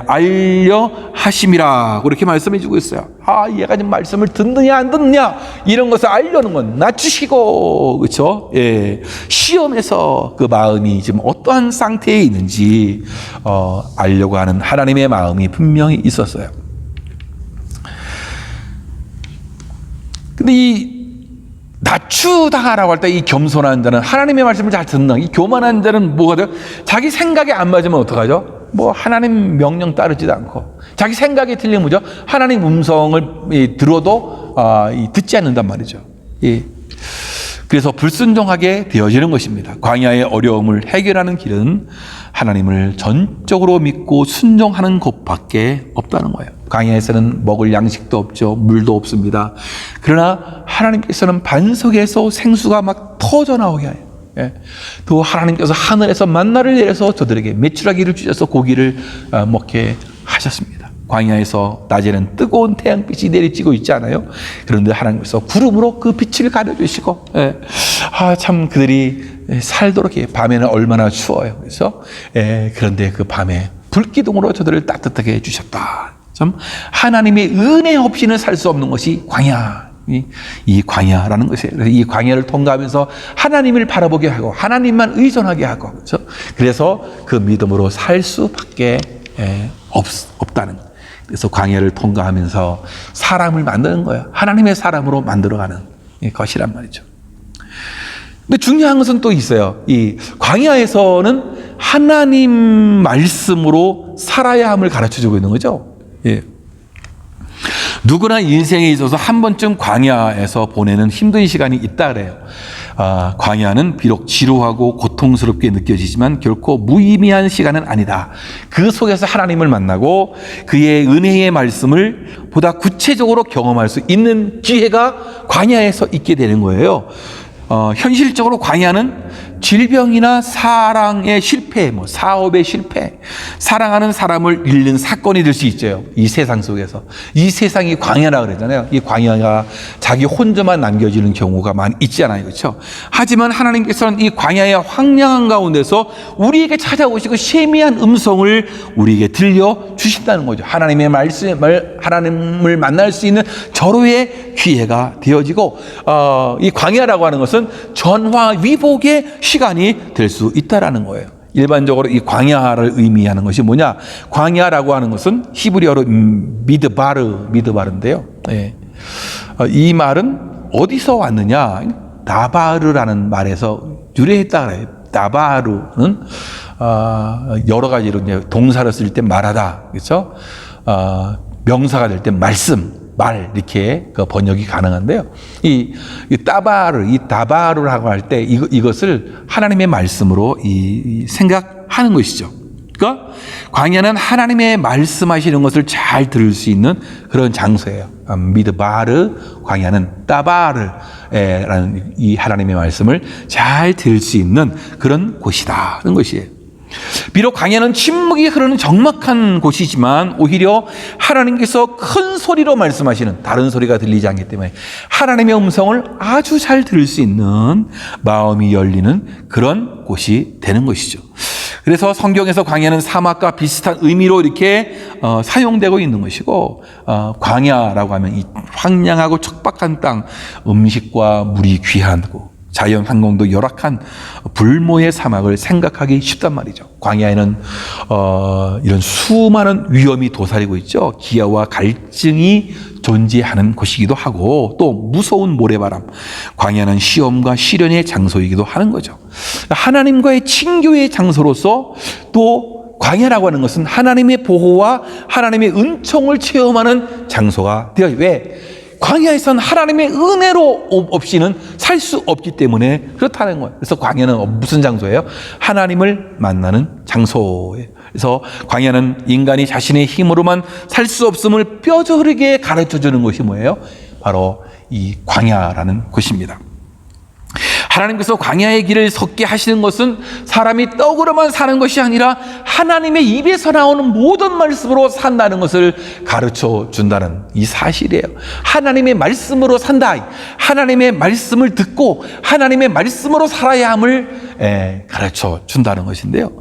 알려 하심이라. 그렇게 말씀해 주고 있어요. 얘가 지금 말씀을 듣느냐 안 듣느냐 이런 것을 알려는 건 낮추시고, 그렇죠? 예, 시험에서 그 마음이 지금 어떠한 상태에 있는지 알려고 하는 하나님의 마음이 분명히 있었어요. 근데 이 낮추다라고 할 때 이 겸손한 자는 하나님의 말씀을 잘 듣는, 이 교만한 자는 뭐가 돼요? 자기 생각에 안 맞으면 어떡하죠? 뭐 하나님 명령 따르지도 않고 자기 생각이 틀리면 뭐죠? 하나님 음성을 들어도 듣지 않는단 말이죠. 예. 그래서 불순종하게 되어지는 것입니다. 광야의 어려움을 해결하는 길은 하나님을 전적으로 믿고 순종하는 것밖에 없다는 거예요. 광야에서는 먹을 양식도 없죠. 물도 없습니다. 그러나 하나님께서는 반석에서 생수가 막 터져 나오게 해요. 예. 또 하나님께서 하늘에서 만나를 내려서 저들에게 메추라기를 주셔서 고기를 먹게 하셨습니다. 광야에서 낮에는 뜨거운 태양빛이 내리쬐고 있지 않아요? 그런데 하나님께서 구름으로 그 빛을 가려주시고, 예. 참 그들이 살도록 해. 밤에는 얼마나 추워요. 그래서 그런데 그 밤에 불기둥으로 저들을 따뜻하게 해주셨다. 참 하나님의 은혜 없이는 살 수 없는 것이 광야. 이 광야라는 것이에요. 그래서 이 광야를 통과하면서 하나님을 바라보게 하고 하나님만 의존하게 하고, 그렇죠? 그래서 그 믿음으로 살 수밖에 없다는 거예요. 그래서 광야를 통과하면서 사람을 만드는 거예요. 하나님의 사람으로 만들어가는 것이란 말이죠. 근데 중요한 것은 또 있어요. 이 광야에서는 하나님 말씀으로 살아야 함을 가르쳐주고 있는 거죠. 예. 누구나 인생에 있어서 한 번쯤 광야에서 보내는 힘든 시간이 있다 그래요. 광야는 비록 지루하고 고통스럽게 느껴지지만 결코 무의미한 시간은 아니다. 그 속에서 하나님을 만나고 그의 은혜의 말씀을 보다 구체적으로 경험할 수 있는 기회가 광야에서 있게 되는 거예요. 현실적으로 광야는 질병이나 사랑의 실패, 사업의 실패, 사랑하는 사람을 잃는 사건이 될 수 있죠. 이 세상 속에서. 이 세상이 광야라 그러잖아요. 이 광야가 자기 혼자만 남겨지는 경우가 많이 있잖아요. 그렇죠? 하지만 하나님께서는 이 광야의 황량한 가운데서 우리에게 찾아오시고 세미한 음성을 우리에게 들려주신다는 거죠. 하나님의 말씀을, 하나님을 만날 수 있는 절호의 기회가 되어지고, 이 광야라고 하는 것은 전화 위복의 시간이 될 수 있다라는 거예요. 일반적으로 이 광야를 의미하는 것이 뭐냐? 광야라고 하는 것은 히브리어로 미드바르인데요. 예. 이 말은 어디서 왔느냐? 나바르라는 말에서 유래했다 그래요. 나바르는 여러 가지로 이제 동사를 쓸 때 말하다, 그렇죠? 명사가 될 때 말씀. 말 이렇게 그 번역이 가능한데요. 이 다바르라고 할 때 이것을 하나님의 말씀으로 생각하는 것이죠. 그러니까 광야는 하나님의 말씀하시는 것을 잘 들을 수 있는 그런 장소예요. 미드바르 광야는 따바르라는 이 하나님의 말씀을 잘 들을 수 있는 그런 곳이다는 것이에요. 비록 광야는 침묵이 흐르는 적막한 곳이지만 오히려 하나님께서 큰 소리로 말씀하시는, 다른 소리가 들리지 않기 때문에 하나님의 음성을 아주 잘 들을 수 있는 마음이 열리는 그런 곳이 되는 것이죠. 그래서 성경에서 광야는 사막과 비슷한 의미로 이렇게 사용되고 있는 것이고, 광야라고 하면 이 황량하고 척박한 땅, 음식과 물이 귀하고 자연 환경도 열악한 불모의 사막을 생각하기 쉽단 말이죠. 광야에는 이런 수많은 위험이 도사리고 있죠. 기아와 갈증이 존재하는 곳이기도 하고, 또 무서운 모래바람, 광야는 시험과 시련의 장소이기도 하는 거죠. 하나님과의 친교의 장소로서, 또 광야라고 하는 것은 하나님의 보호와 하나님의 은총을 체험하는 장소가 되어요. 왜? 광야에선 하나님의 은혜로 없이는 살 수 없기 때문에 그렇다는 거예요. 그래서 광야는 무슨 장소예요? 하나님을 만나는 장소예요. 그래서 광야는 인간이 자신의 힘으로만 살 수 없음을 뼈저리게 가르쳐주는 것이 뭐예요? 바로 이 광야라는 곳입니다. 하나님께서 광야의 길을 섰게 하시는 것은 사람이 떡으로만 사는 것이 아니라 하나님의 입에서 나오는 모든 말씀으로 산다는 것을 가르쳐 준다는 이 사실이에요. 하나님의 말씀으로 산다. 하나님의 말씀을 듣고 하나님의 말씀으로 살아야 함을 가르쳐 준다는 것인데요.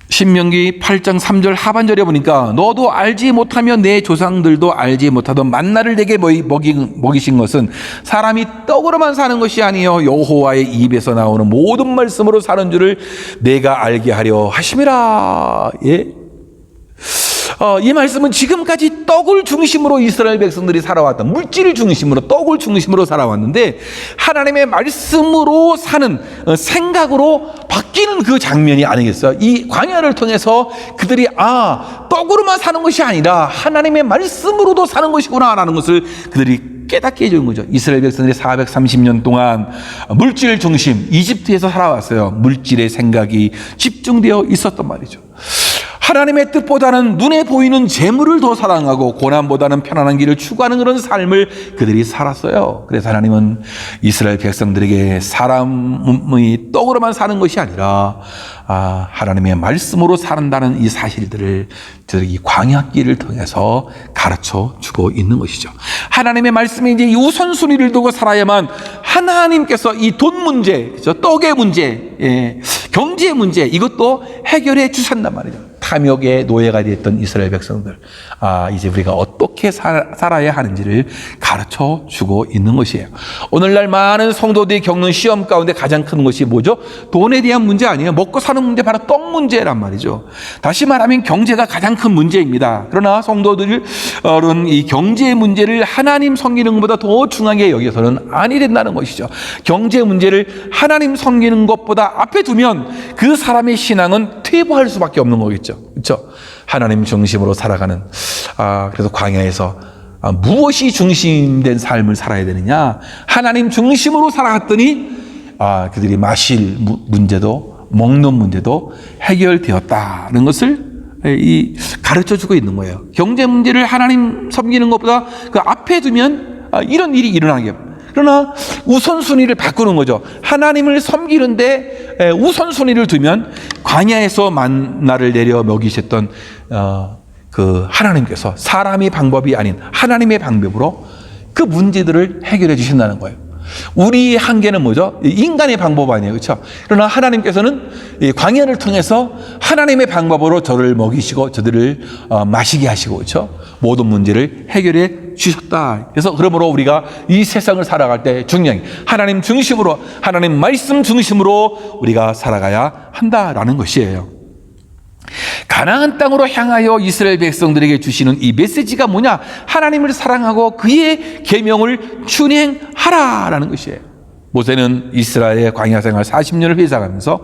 신명기 8장 3절 하반절에 보니까 너도 알지 못하며 내 조상들도 알지 못하던 만나를 내게 먹이신 것은 사람이 떡으로만 사는 것이 아니요 여호와의 입에서 나오는 모든 말씀으로 사는 줄을 내가 알게 하려 하심이라. 예? 이 말씀은 지금까지 떡을 중심으로 이스라엘 백성들이 살아왔던, 물질을 중심으로, 떡을 중심으로 살아왔는데 하나님의 말씀으로 사는 생각으로 바뀌는 그 장면이 아니겠어요? 이 광야를 통해서 그들이 떡으로만 사는 것이 아니라 하나님의 말씀으로도 사는 것이구나 라는 것을 그들이 깨닫게 해주는 거죠. 이스라엘 백성들이 430년 동안 물질 중심 이집트에서 살아왔어요. 물질의 생각이 집중되어 있었단 말이죠. 하나님의 뜻보다는 눈에 보이는 재물을 더 사랑하고 고난보다는 편안한 길을 추구하는 그런 삶을 그들이 살았어요. 그래서 하나님은 이스라엘 백성들에게 사람의 떡으로만 사는 것이 아니라 하나님의 말씀으로 산다는 이 사실들을 이 광야길을 통해서 가르쳐 주고 있는 것이죠. 하나님의 말씀에 이제 우선순위를 두고 살아야만 하나님께서 이 돈 문제, 떡의 문제, 경제 문제, 이것도 해결해 주신단 말이죠. 탐욕의 노예가 되었던 이스라엘 백성들, 이제 우리가 어떻게 살아야 하는지를 가르쳐 주고 있는 것이에요. 오늘날 많은 성도들이 겪는 시험 가운데 가장 큰 것이 뭐죠? 돈에 대한 문제 아니에요. 먹고 사는 문제, 바로 떡 문제란 말이죠. 다시 말하면 경제가 가장 큰 문제입니다. 그러나 성도들은 이 경제 문제를 하나님 섬기는 것보다 더 중요하게 여기서는 아니 된다는 것이죠. 경제 문제를 하나님 섬기는 것보다 앞에 두면 그 사람의 신앙은 퇴보할 수밖에 없는 거겠죠. 그렇죠? 하나님 중심으로 살아가는, 그래서 광야에서 무엇이 중심된 삶을 살아야 되느냐? 하나님 중심으로 살아갔더니 그들이 마실 문제도 먹는 문제도 해결되었다는 것을 가르쳐주고 있는 거예요. 경제 문제를 하나님 섬기는 것보다 그 앞에 두면 이런 일이 일어나게. 그러나 우선순위를 바꾸는 거죠. 하나님을 섬기는데 우선순위를 두면 광야에서 만나를 내려 먹이셨던 그 하나님께서 사람의 방법이 아닌 하나님의 방법으로 그 문제들을 해결해 주신다는 거예요. 우리의 한계는 뭐죠? 인간의 방법 아니에요. 그렇죠? 그러나 하나님께서는 이 광야를 통해서 하나님의 방법으로 저를 먹이시고 저들을 마시게 하시고, 그렇죠? 모든 문제를 해결해 주셨다. 그래서 그러므로 우리가 이 세상을 살아갈 때 중요한 하나님 중심으로, 하나님 말씀 중심으로 우리가 살아가야 한다라는 것이에요. 가나안 땅으로 향하여 이스라엘 백성들에게 주시는 이 메시지가 뭐냐? 하나님을 사랑하고 그의 계명을 준행하라라는 것이에요. 모세는 이스라엘의 광야 생활 40년을 회상하면서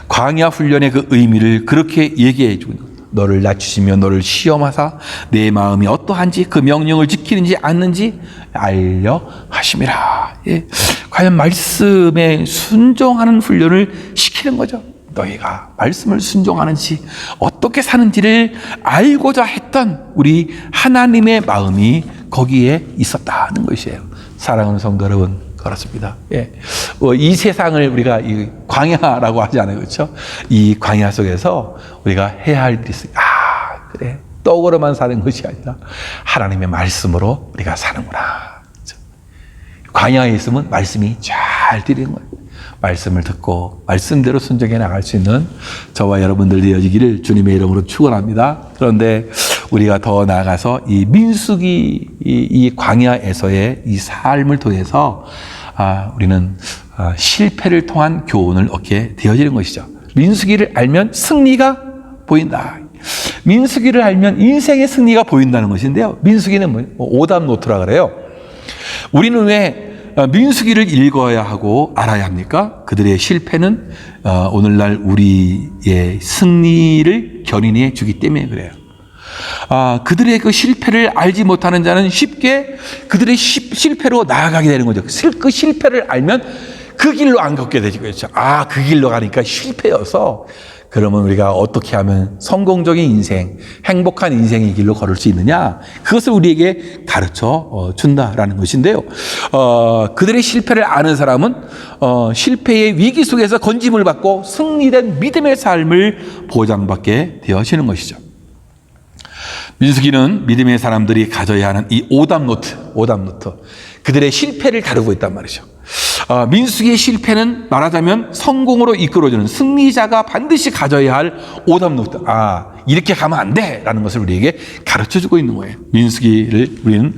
광야 훈련의 그 의미를 그렇게 얘기해 주고 있는 거예요. 너를 낮추시며 너를 시험하사 내 마음이 어떠한지 그 명령을 지키는지 않는지 알려 하심이라. 예. 과연 말씀에 순종하는 훈련을 시키는 거죠. 너희가 말씀을 순종하는지 어떻게 사는지를 알고자 했던 우리 하나님의 마음이 거기에 있었다는 것이에요. 사랑하는 성도 여러분, 그렇습니다. 예. 이 세상을 우리가 이 광야라고 하지 않아요. 그렇죠? 이 광야 속에서 우리가 해야 할 일이 있어요. 그래. 떡으로만 사는 것이 아니라 하나님의 말씀으로 우리가 사는구나. 그렇죠? 광야에 있으면 말씀이 잘 들리는 거예요. 말씀을 듣고 말씀대로 순종해 나갈 수 있는 저와 여러분들 되어지기를 주님의 이름으로 축원합니다. 그런데 우리가 더 나아가서 이 민수기 이 광야에서의 이 삶을 통해서 우리는 실패를 통한 교훈을 얻게 되어지는 것이죠. 민수기를 알면 승리가 보인다. 민수기를 알면 인생의 승리가 보인다는 것인데요. 민수기는 뭐 오답 노트라 그래요. 우리는 왜 민수기를 읽어야 하고 알아야 합니까? 그들의 실패는 오늘날 우리의 승리를 견인해 주기 때문에 그래요. 그들의 그 실패를 알지 못하는 자는 쉽게 그들의 실패로 나아가게 되는 거죠. 그 실패를 알면 그 길로 안 걷게 되죠. 그 길로 가니까 실패여서 그러면 우리가 어떻게 하면 성공적인 인생, 행복한 인생의 길로 걸을 수 있느냐? 그것을 우리에게 가르쳐 준다라는 것인데요. 그들의 실패를 아는 사람은 실패의 위기 속에서 건짐을 받고 승리된 믿음의 삶을 보장받게 되어지는 것이죠. 민수기는 믿음의 사람들이 가져야 하는 이 오답 노트, 그들의 실패를 다루고 있단 말이죠. 민수기의 실패는 말하자면 성공으로 이끌어주는 승리자가 반드시 가져야 할 오답 노트. 이렇게 가면 안 돼! 라는 것을 우리에게 가르쳐주고 있는 거예요. 민수기를 우리는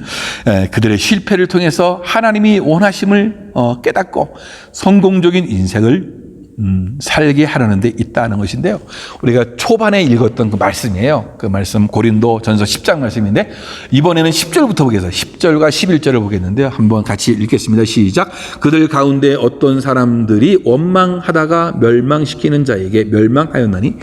그들의 실패를 통해서 하나님이 원하심을 깨닫고 성공적인 인생을 살게 하려는 데 있다는 것인데요. 우리가 초반에 읽었던 그 말씀이에요. 그 말씀 고린도 전서 10장 말씀인데 이번에는 10절부터 보겠습니다. 10절과 11절을 보겠는데요. 한번 같이 읽겠습니다. 시작. 그들 가운데 어떤 사람들이 원망하다가 멸망시키는 자에게 멸망하였나니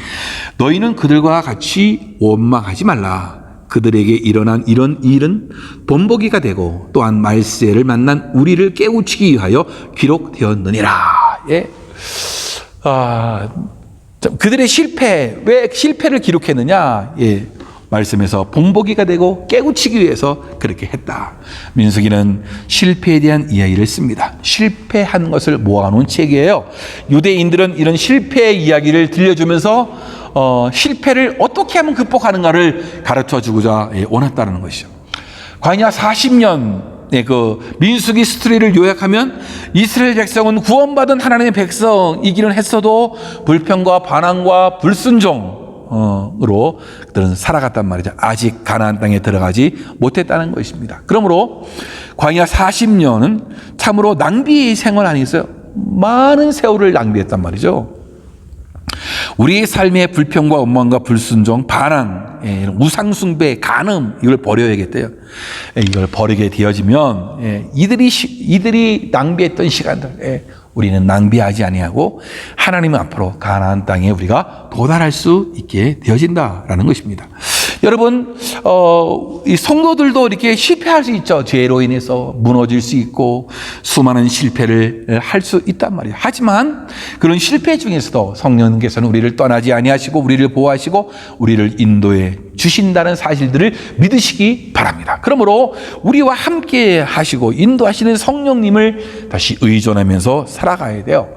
너희는 그들과 같이 원망하지 말라. 그들에게 일어난 이런 일은 본보기가 되고 또한 말세를 만난 우리를 깨우치기 위하여 기록되었느니라. 예. 그들의 실패, 왜 실패를 기록했느냐? 말씀에서 본보기가 되고 깨우치기 위해서 그렇게 했다. 민수기는 실패에 대한 이야기를 씁니다. 실패한 것을 모아놓은 책이에요. 유대인들은 이런 실패의 이야기를 들려주면서 실패를 어떻게 하면 극복하는가를 가르쳐주고자 원했다는 것이죠. 광야 40년 그 민수기 스토리를 요약하면 이스라엘 백성은 구원받은 하나님의 백성이기는 했어도 불평과 반항과 불순종으로 그들은 살아갔단 말이죠. 아직 가나안 땅에 들어가지 못했다는 것입니다. 그러므로 광야 40년은 참으로 낭비 생활 아니겠어요? 많은 세월을 낭비했단 말이죠. 우리의 삶의 불평과 원망과 불순종, 반항, 우상숭배, 간음 이걸 버려야겠대요. 이걸 버리게 되어지면 이들이 낭비했던 시간들 우리는 낭비하지 아니하고 하나님 앞으로 가나안 땅에 우리가 도달할 수 있게 되어진다라는 것입니다. 여러분, 이 성도들도 이렇게 실패할 수 있죠. 죄로 인해서 무너질 수 있고 수많은 실패를 할 수 있단 말이에요. 하지만 그런 실패 중에서도 성령께서는 우리를 떠나지 아니하시고 우리를 보호하시고 우리를 인도해 주신다는 사실들을 믿으시기 바랍니다. 그러므로 우리와 함께 하시고 인도하시는 성령님을 다시 의존하면서 살아가야 돼요.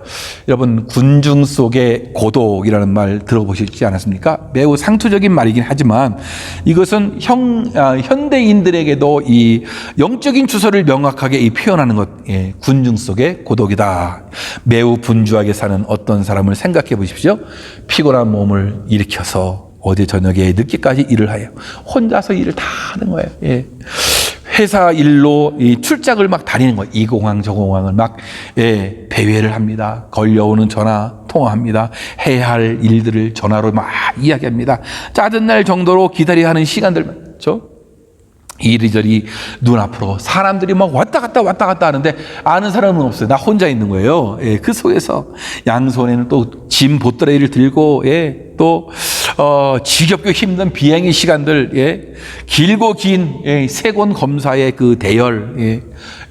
여러분, 군중 속의 고독이라는 말 들어보셨지 않았습니까? 매우 상투적인 말이긴 하지만 이것은 현대인들에게도 이 영적인 주소를 명확하게 표현하는 것, 군중 속의 고독이다. 매우 분주하게 사는 어떤 사람을 생각해 보십시오. 피곤한 몸을 일으켜서 어제 저녁에 늦게까지 일을 해요. 혼자서 일을 다 하는 거예요. 회사 일로 출장을 막 다니는 거예요. 이 공항 저 공항을 막 배회를 합니다. 걸려오는 전화 통화합니다. 해야 할 일들을 전화로 막 이야기합니다. 짜증날 정도로 기다려야 하는 시간들 많죠. 이리저리 눈앞으로 사람들이 막 왔다 갔다 하는데 아는 사람은 없어요. 나 혼자 있는 거예요. 그 속에서 양손에는 또 짐 보따리를 들고 또 지겹고 힘든 비행의 시간들, 길고 긴 세권 검사의 그 대열,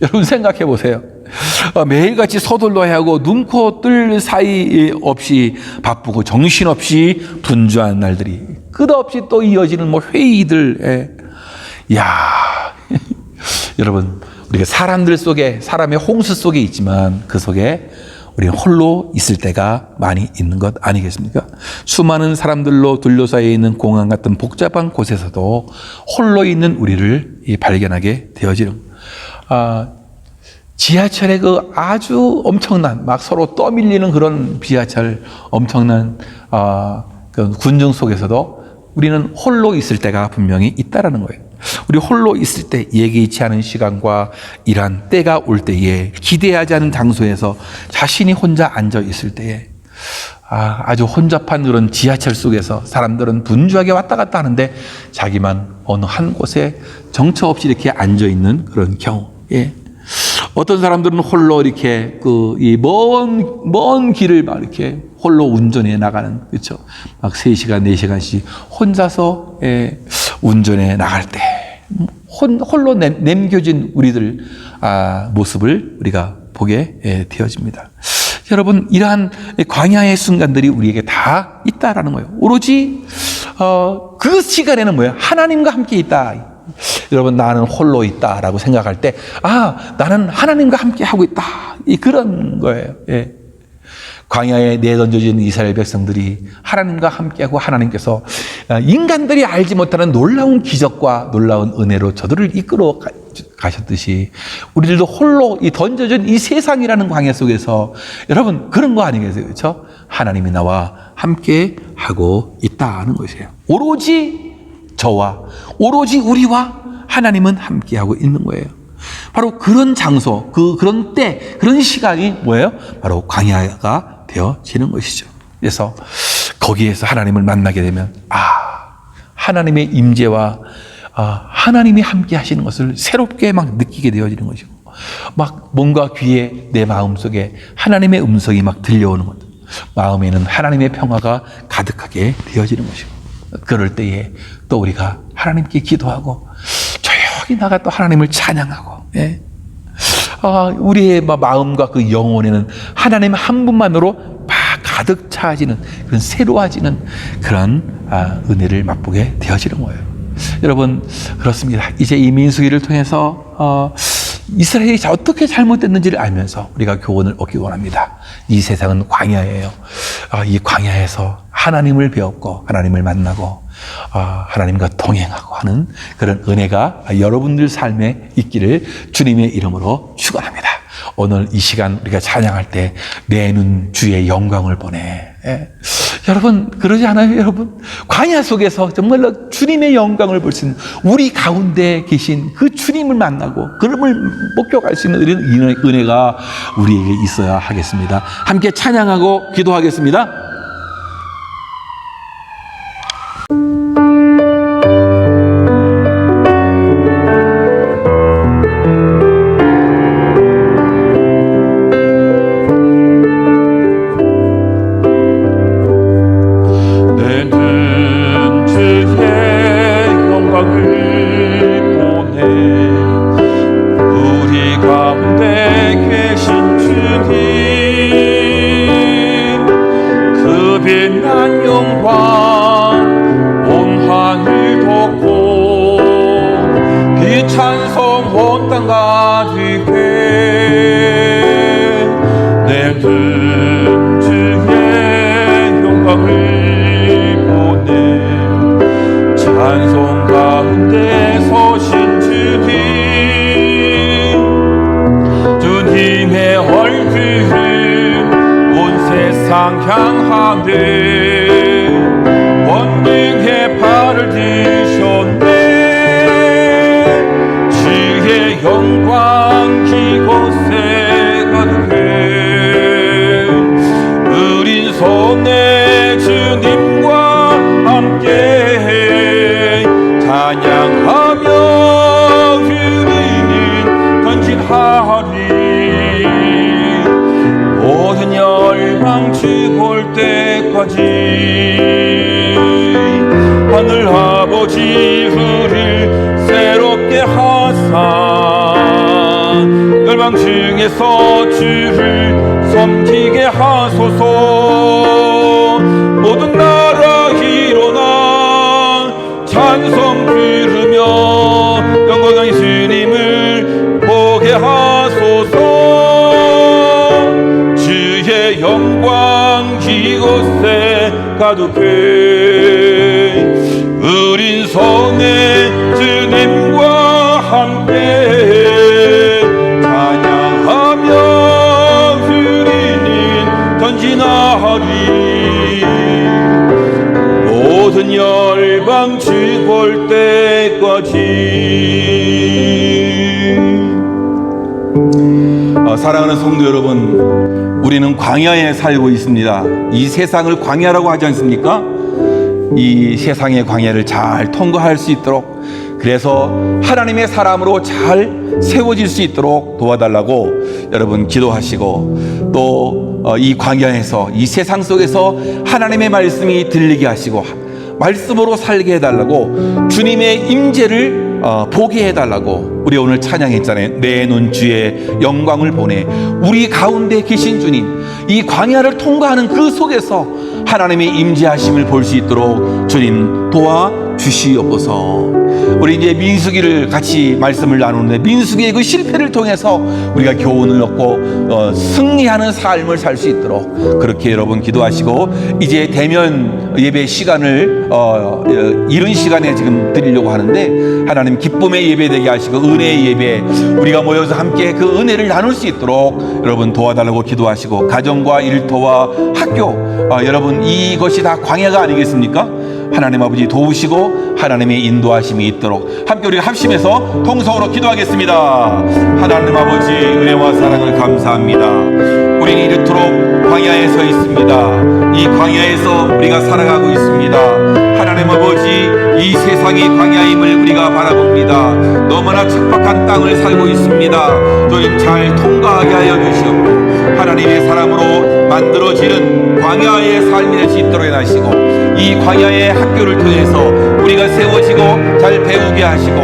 여러분 생각해 보세요. 매일같이 서둘러야 하고 눈코 뜰 사이 없이 바쁘고 정신없이 분주한 날들이 끝없이 또 이어지는 뭐 회의들. 여러분, 우리가 사람들 속에, 사람의 홍수 속에 있지만 그 속에 우리는 홀로 있을 때가 많이 있는 것 아니겠습니까? 수많은 사람들로 둘러싸여 있는 공항 같은 복잡한 곳에서도 홀로 있는 우리를 발견하게 되어지는. 지하철에 그 아주 엄청난 막 서로 떠밀리는 그런 지하철 엄청난 그 군중 속에서도 우리는 홀로 있을 때가 분명히 있다라는 거예요. 우리 홀로 있을 때 예기치 않은 시간과 이러한 때가 올 때에 기대하지 않은 장소에서 자신이 혼자 앉아 있을 때에 아주 혼잡한 그런 지하철 속에서 사람들은 분주하게 왔다 갔다 하는데 자기만 어느 한 곳에 정처 없이 이렇게 앉아 있는 그런 경우. 예. 어떤 사람들은 홀로 이렇게 이 먼 길을 막 이렇게 홀로 운전해 나가는, 그렇죠. 막 3시간, 4시간씩 혼자서 운전해 나갈 때 홀로 남겨진 우리들 모습을 우리가 보게 되어집니다. 여러분, 이러한 광야의 순간들이 우리에게 다 있다라는 거예요. 오로지 그 시간에는 뭐예요? 하나님과 함께 있다. 여러분, 나는 홀로 있다라고 생각할 때 나는 하나님과 함께 하고 있다. 그런 거예요. 예. 광야에 내던져진 이스라엘 백성들이 하나님과 함께하고 하나님께서 인간들이 알지 못하는 놀라운 기적과 놀라운 은혜로 저들을 이끌어 가셨듯이 우리들도 홀로 이 던져진 이 세상이라는 광야 속에서 여러분 그런 거 아니겠어요? 그렇죠? 하나님이 나와 함께 하고 있다는 것이에요. 오로지 저와 오로지 우리와 하나님은 함께하고 있는 거예요. 바로 그런 장소, 그런 때, 그런 시간이 뭐예요? 바로 광야가 되어지는 것이죠. 그래서 거기에서 하나님을 만나게 되면 하나님의 임재와 하나님이 함께 하시는 것을 새롭게 막 느끼게 되어지는 것이고, 막 뭔가 귀에 내 마음속에 하나님의 음성이 막 들려오는 것, 마음에는 하나님의 평화가 가득하게 되어지는 것이고, 그럴 때에 또 우리가 하나님께 기도하고 조용히 나가 또 하나님을 찬양하고, 예. 우리의 마음과 그 영혼에는 하나님 한 분만으로 막 가득 차지는 그런 새로워지는 그런 은혜를 맛보게 되어지는 거예요. 여러분, 그렇습니다. 이제 이 민수기를 통해서 이스라엘이 어떻게 잘못됐는지를 알면서 우리가 교훈을 얻기 원합니다. 이 세상은 광야예요. 이 광야에서 하나님을 배웠고 하나님을 만나고 하나님과 동행하고 하는 그런 은혜가 여러분들 삶에 있기를 주님의 이름으로 축원합니다. 오늘 이 시간 우리가 찬양할 때 내 눈 주의 영광을 보내. 예. 여러분 그러지 않아요? 여러분 광야 속에서 정말로 주님의 영광을 볼 수 있는 우리 가운데 계신 그 주님을 만나고 그름을 목격할 수 있는 이런 은혜가 우리에게 있어야 하겠습니다. 함께 찬양하고 기도하겠습니다. 향하네 원능의 발을 드셨네 주의 영광 이곳에 가득해 우린 손에 주님과 함께 찬양하며 우리는 던진하리 모든 열방 주 볼 때까지 하늘 아버지 우리를 새롭게 하사 열방 중에서 주를 섬기게 하소서 모든 나라 일어나 찬송 부르며 영광의 주님을 보게 하소서 주의 영광 이곳에 가득해 우린 손에 주님과 함께 찬양하 사랑하는 성도 여러분, 우리는 광야에 살고 있습니다. 이 세상을 광야라고 하지 않습니까? 이 세상의 광야를 잘 통과할 수 있도록, 그래서 하나님의 사람으로 잘 세워질 수 있도록 도와달라고 여러분 기도하시고, 또 이 광야에서, 이 세상 속에서 하나님의 말씀이 들리게 하시고 말씀으로 살게 해달라고, 주님의 임재를 보게 해달라고 우리 오늘 찬양했잖아요. 내 눈 주의 영광을 보내. 우리 가운데 계신 주님, 이 광야를 통과하는 그 속에서 하나님의 임재하심을 볼 수 있도록 주님 도와주시옵소서. 우리 이제 민수기를 같이 말씀을 나누는데, 민수기의 그 실패를 통해서 우리가 교훈을 얻고 승리하는 삶을 살 수 있도록 그렇게 여러분 기도하시고, 이제 대면 예배 시간을 이른 시간에 지금 드리려고 하는데, 하나님 기쁨의 예배 되게 하시고 은혜의 예배, 우리가 모여서 함께 그 은혜를 나눌 수 있도록 여러분 도와달라고 기도하시고, 가정과 일터와 학교, 여러분 이것이 다 광야가 아니겠습니까? 하나님 아버지 도우시고 하나님의 인도하심이 있도록 함께 우리가 합심해서 통성으로 기도하겠습니다. 하나님 아버지, 은혜와 사랑을 감사합니다. 우리는 이렇도록 광야에 서 있습니다. 이 광야에서 우리가 살아가고 있습니다. 하나님 아버지, 이 세상이 광야임을 우리가 바라봅니다. 너무나 척박한 땅을 살고 있습니다. 주님 잘 통과하게 하여 주시옵고, 하나님의 사람으로 만들어지는 광야의 삶이 될 수 있도록 해주시고, 이 광야의 학교를 통해서 우리가 세워지고 잘 배우게 하시고,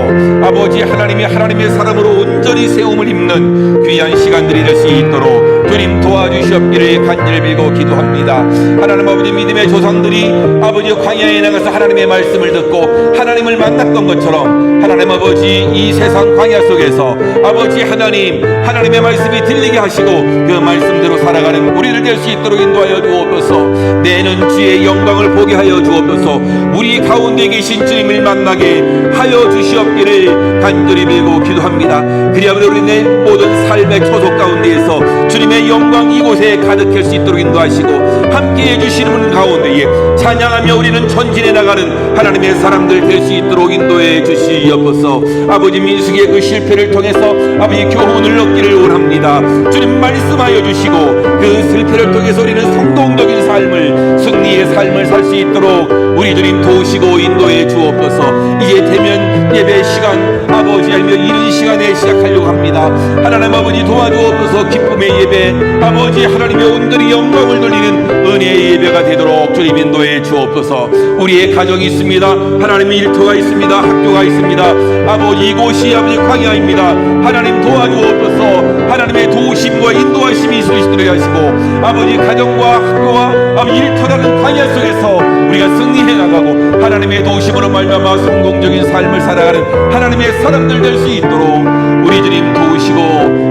아버지 하나님의 사람으로 온전히 세움을 입는 귀한 시간들이 될 수 있도록 주님 도와주시옵기를 간절히 빌고 기도합니다. 하나님 아버지, 믿음의 조상들이 아버지 광야에 나가서 하나님의 말씀을 듣고 하나님을 만났던 것처럼, 하나님 아버지 이 세상 광야 속에서 아버지 하나님의 말씀이 들리게 하시고 그 말씀대로 살아가는 우리를 될 수 있도록 인도하여 주옵소서. 내는 주의 영광을 보게 하여 주옵소서. 우리 가운데 계신 주님을 만나게 하여 주시옵기를 간절히 빌고 기도합니다. 그리하여 우리 모든 삶의 초속 가운데에서 주님의 영광 이곳에 가득할 수 있도록 인도하시고, 함께해 주시는 분 가운데에 찬양하며 우리는 전진해 나가는 하나님의 사람들 될 수 있도록 인도해 주시옵소서. 아버지, 민수기의 그 실패를 통해서 아버지 교훈을 얻기를 원합니다. 주님 말씀하여 주시고, 그 실패를 통해서 우리는 성공적인 삶을, 승리의 삶을 살 수 있도록 우리 주님 도우시고 인도해 주옵소서. 이제 대면 예배 시간, 아버지 알며 이른 시간에 시작하려고 합니다. 하나님 아버지 도와주옵소서. 기쁨의 예배, 아버지 하나님의 온전히 영광을 돌리는 은혜의 예배가 되도록 주님 인도해 주옵소서. 우리의 가정이 있습니다. 하나님의 일터가 있습니다. 학교가 있습니다. 아버지 이곳이 아버지 광야입니다. 하나님 도와주옵소서. 하나님의 도우심과 인도하심이 있을 수 있도록 하시고, 아버지 가정과 학교와 아버지 일터라는 광야 속에서 우리가 승리해 나가고 하나님의 도우심으로 말미암아 성공적인 삶을 살아가는 하나님의 사람들 될 수 있도록 우리 주님 도우시고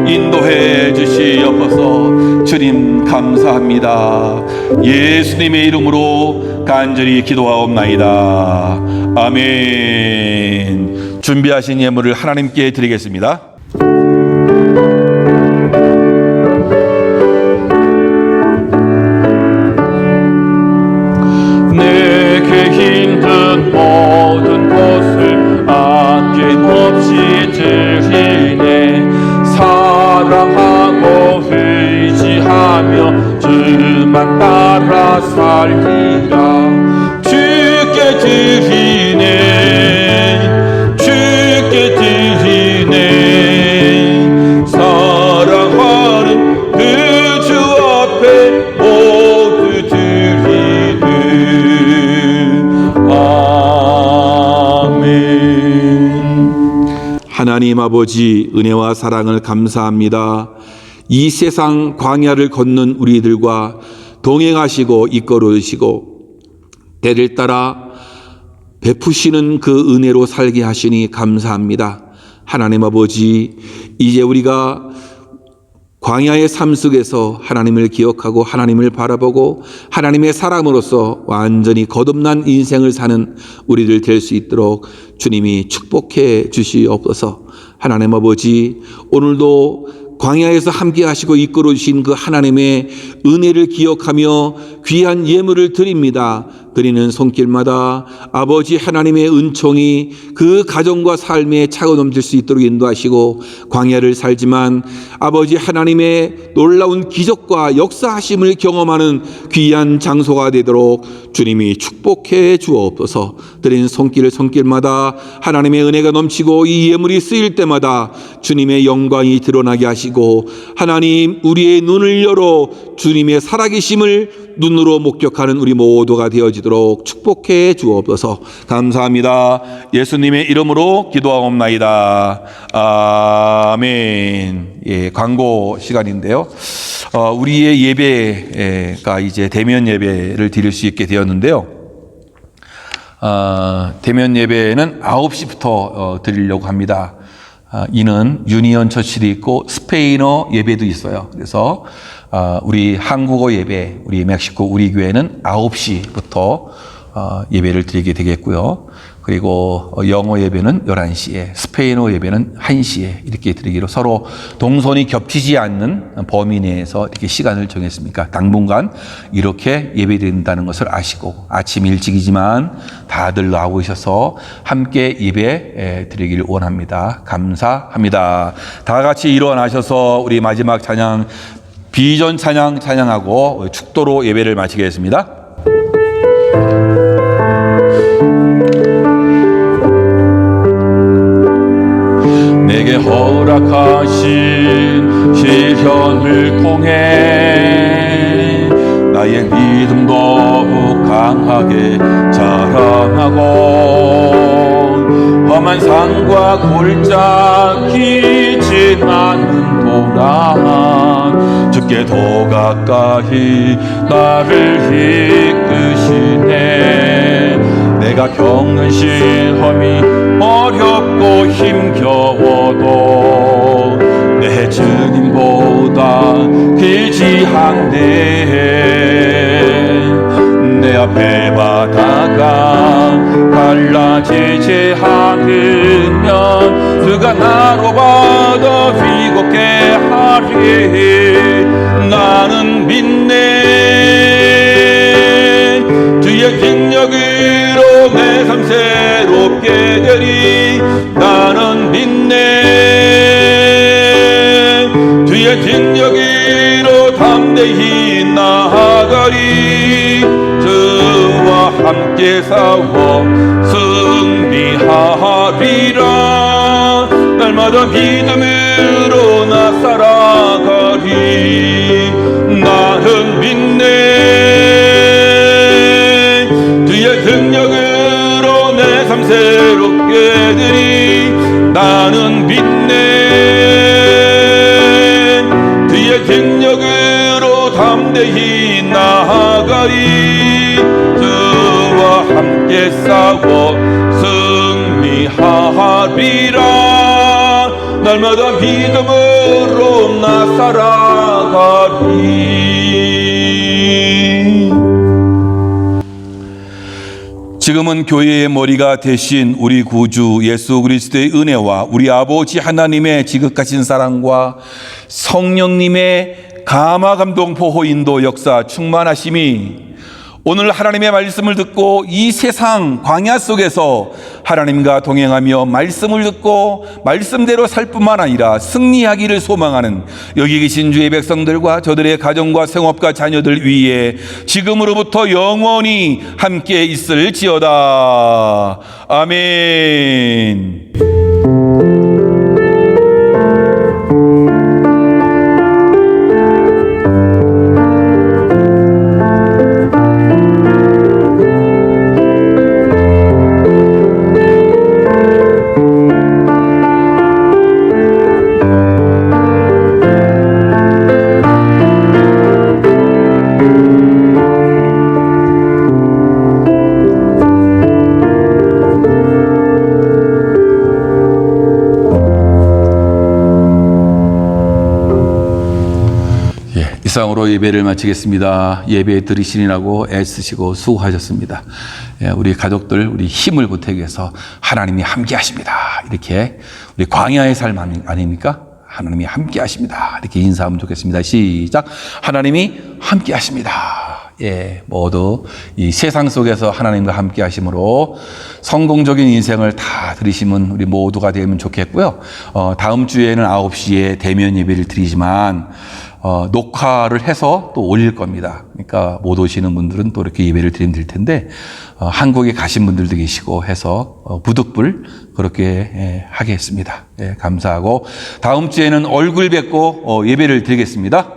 인도해 주시옵소서. 주님 감사합니다. 예수님의 이름으로 간절히 기도하옵나이다. 아멘. 준비하신 예물을 하나님께 드리겠습니다. 내게 힘든 모든 것을 아낌없이 드리네. 사랑하고 의지하며 주만 따라 살리라. 주께 드리네, 주께 드리네. 사랑하는 그 주 앞에 모두 드리네. 아멘. 하나님 아버지, 은혜와 사랑을 감사합니다. 이 세상 광야를 걷는 우리들과 동행하시고 이끌어 주시고 때를 따라 베푸시는 그 은혜로 살게 하시니 감사합니다. 하나님 아버지, 이제 우리가 광야의 삶 속에서 하나님을 기억하고 하나님을 바라보고 하나님의 사람으로서 완전히 거듭난 인생을 사는 우리들 될 수 있도록 주님이 축복해 주시옵소서. 하나님 아버지, 오늘도 광야에서 함께 하시고 이끌어 주신 그 하나님의 은혜를 기억하며 귀한 예물을 드립니다. 드리는 손길마다 아버지 하나님의 은총이 그 가정과 삶에 차고 넘칠 수 있도록 인도하시고, 광야를 살지만 아버지 하나님의 놀라운 기적과 역사하심을 경험하는 귀한 장소가 되도록 주님이 축복해 주옵소서. 드리는 손길마다 하나님의 은혜가 넘치고 이 예물이 쓰일 때마다 주님의 영광이 드러나게 하시고, 하나님 우리의 눈을 열어 주님의 살아계심을 눈으로 목격하는 우리 모두가 되어지도록 축복해 주옵소서. 감사합니다. 예수님의 이름으로 기도하옵나이다. 아멘. 예, 광고 시간인데요. 우리의 예배가 이제 대면 예배를 드릴 수 있게 되었는데요. 대면 예배는 9시부터 드리려고 합니다. 이는 유니언 처치도 있고 스페인어 예배도 있어요. 그래서 우리 한국어 예배, 우리 멕시코 우리 교회는 9시부터 예배를 드리게 되겠고요. 그리고 영어 예배는 11시에, 스페인어 예배는 1시에 이렇게 드리기로 서로 동선이 겹치지 않는 범위 내에서 이렇게 시간을 정했습니까? 당분간 이렇게 예배드린다는 것을 아시고, 아침 일찍이지만 다들 나오셔서 함께 예배 드리기를 원합니다. 감사합니다. 다 같이 일어나셔서 우리 마지막 찬양, 비전 찬양하고 축도로 예배를 마치겠습니다. 내게 허락하신 시련을 통해 나의 믿음 더욱 강하게 자랑하고, 험한 산과 골짜 깊지 않은 동안 주께 더 가까이 나를 이끄시네. 내가 겪는 시험이 어렵고 힘겨워도 내 주님보다 길지 않네. 내 앞에 바다가 갈라지지 않으면 그가 나로 바다 위걷게 하리. 나는 믿네. 주의 능력으로 내 삶 새롭게 되리. 나는 믿네. 주의 능력으로 담대히 나아가리. 주와 함께 싸워 승리하리라. 날마다 믿음으로 나 살아가리. 나는 믿네. 주의 능력으로 내 삶 새롭게 되리. 나는 믿네. 주의 능력으로 담대히 나아가리. 주와 함께 싸워 승리하리라. 날마다 믿음으로 나 살아가리. 지금은 교회의 머리가 되신 우리 구주 예수 그리스도의 은혜와 우리 아버지 하나님의 지극하신 사랑과 성령님의 감화 감동 보호 인도 역사 충만하심이 오늘 하나님의 말씀을 듣고 이 세상 광야 속에서 하나님과 동행하며 말씀을 듣고 말씀대로 살 뿐만 아니라 승리하기를 소망하는 여기 계신 주의 백성들과 저들의 가정과 생업과 자녀들 위에 지금으로부터 영원히 함께 있을지어다. 아멘. 이상으로 예배를 마치겠습니다. 예배 들으시느라고 애쓰시고 수고하셨습니다. 우리 가족들, 우리 힘을 보태기 위해서 하나님이 함께 하십니다. 이렇게 우리 광야의 삶 아닙니까? 하나님이 함께 하십니다. 이렇게 인사하면 좋겠습니다. 시작. 하나님이 함께 하십니다. 예, 모두 이 세상 속에서 하나님과 함께 하심으로 성공적인 인생을 다 들으시면 우리 모두가 되면 좋겠고요. 다음 주에는 9시에 대면 예배를 드리지만, 녹화를 해서 또 올릴 겁니다. 그러니까 못 오시는 분들은 또 이렇게 예배를 드리면 될 텐데, 한국에 가신 분들도 계시고 해서, 부득불 그렇게 하겠습니다. 예, 감사하고, 다음 주에는 얼굴 뵙고 예배를 드리겠습니다.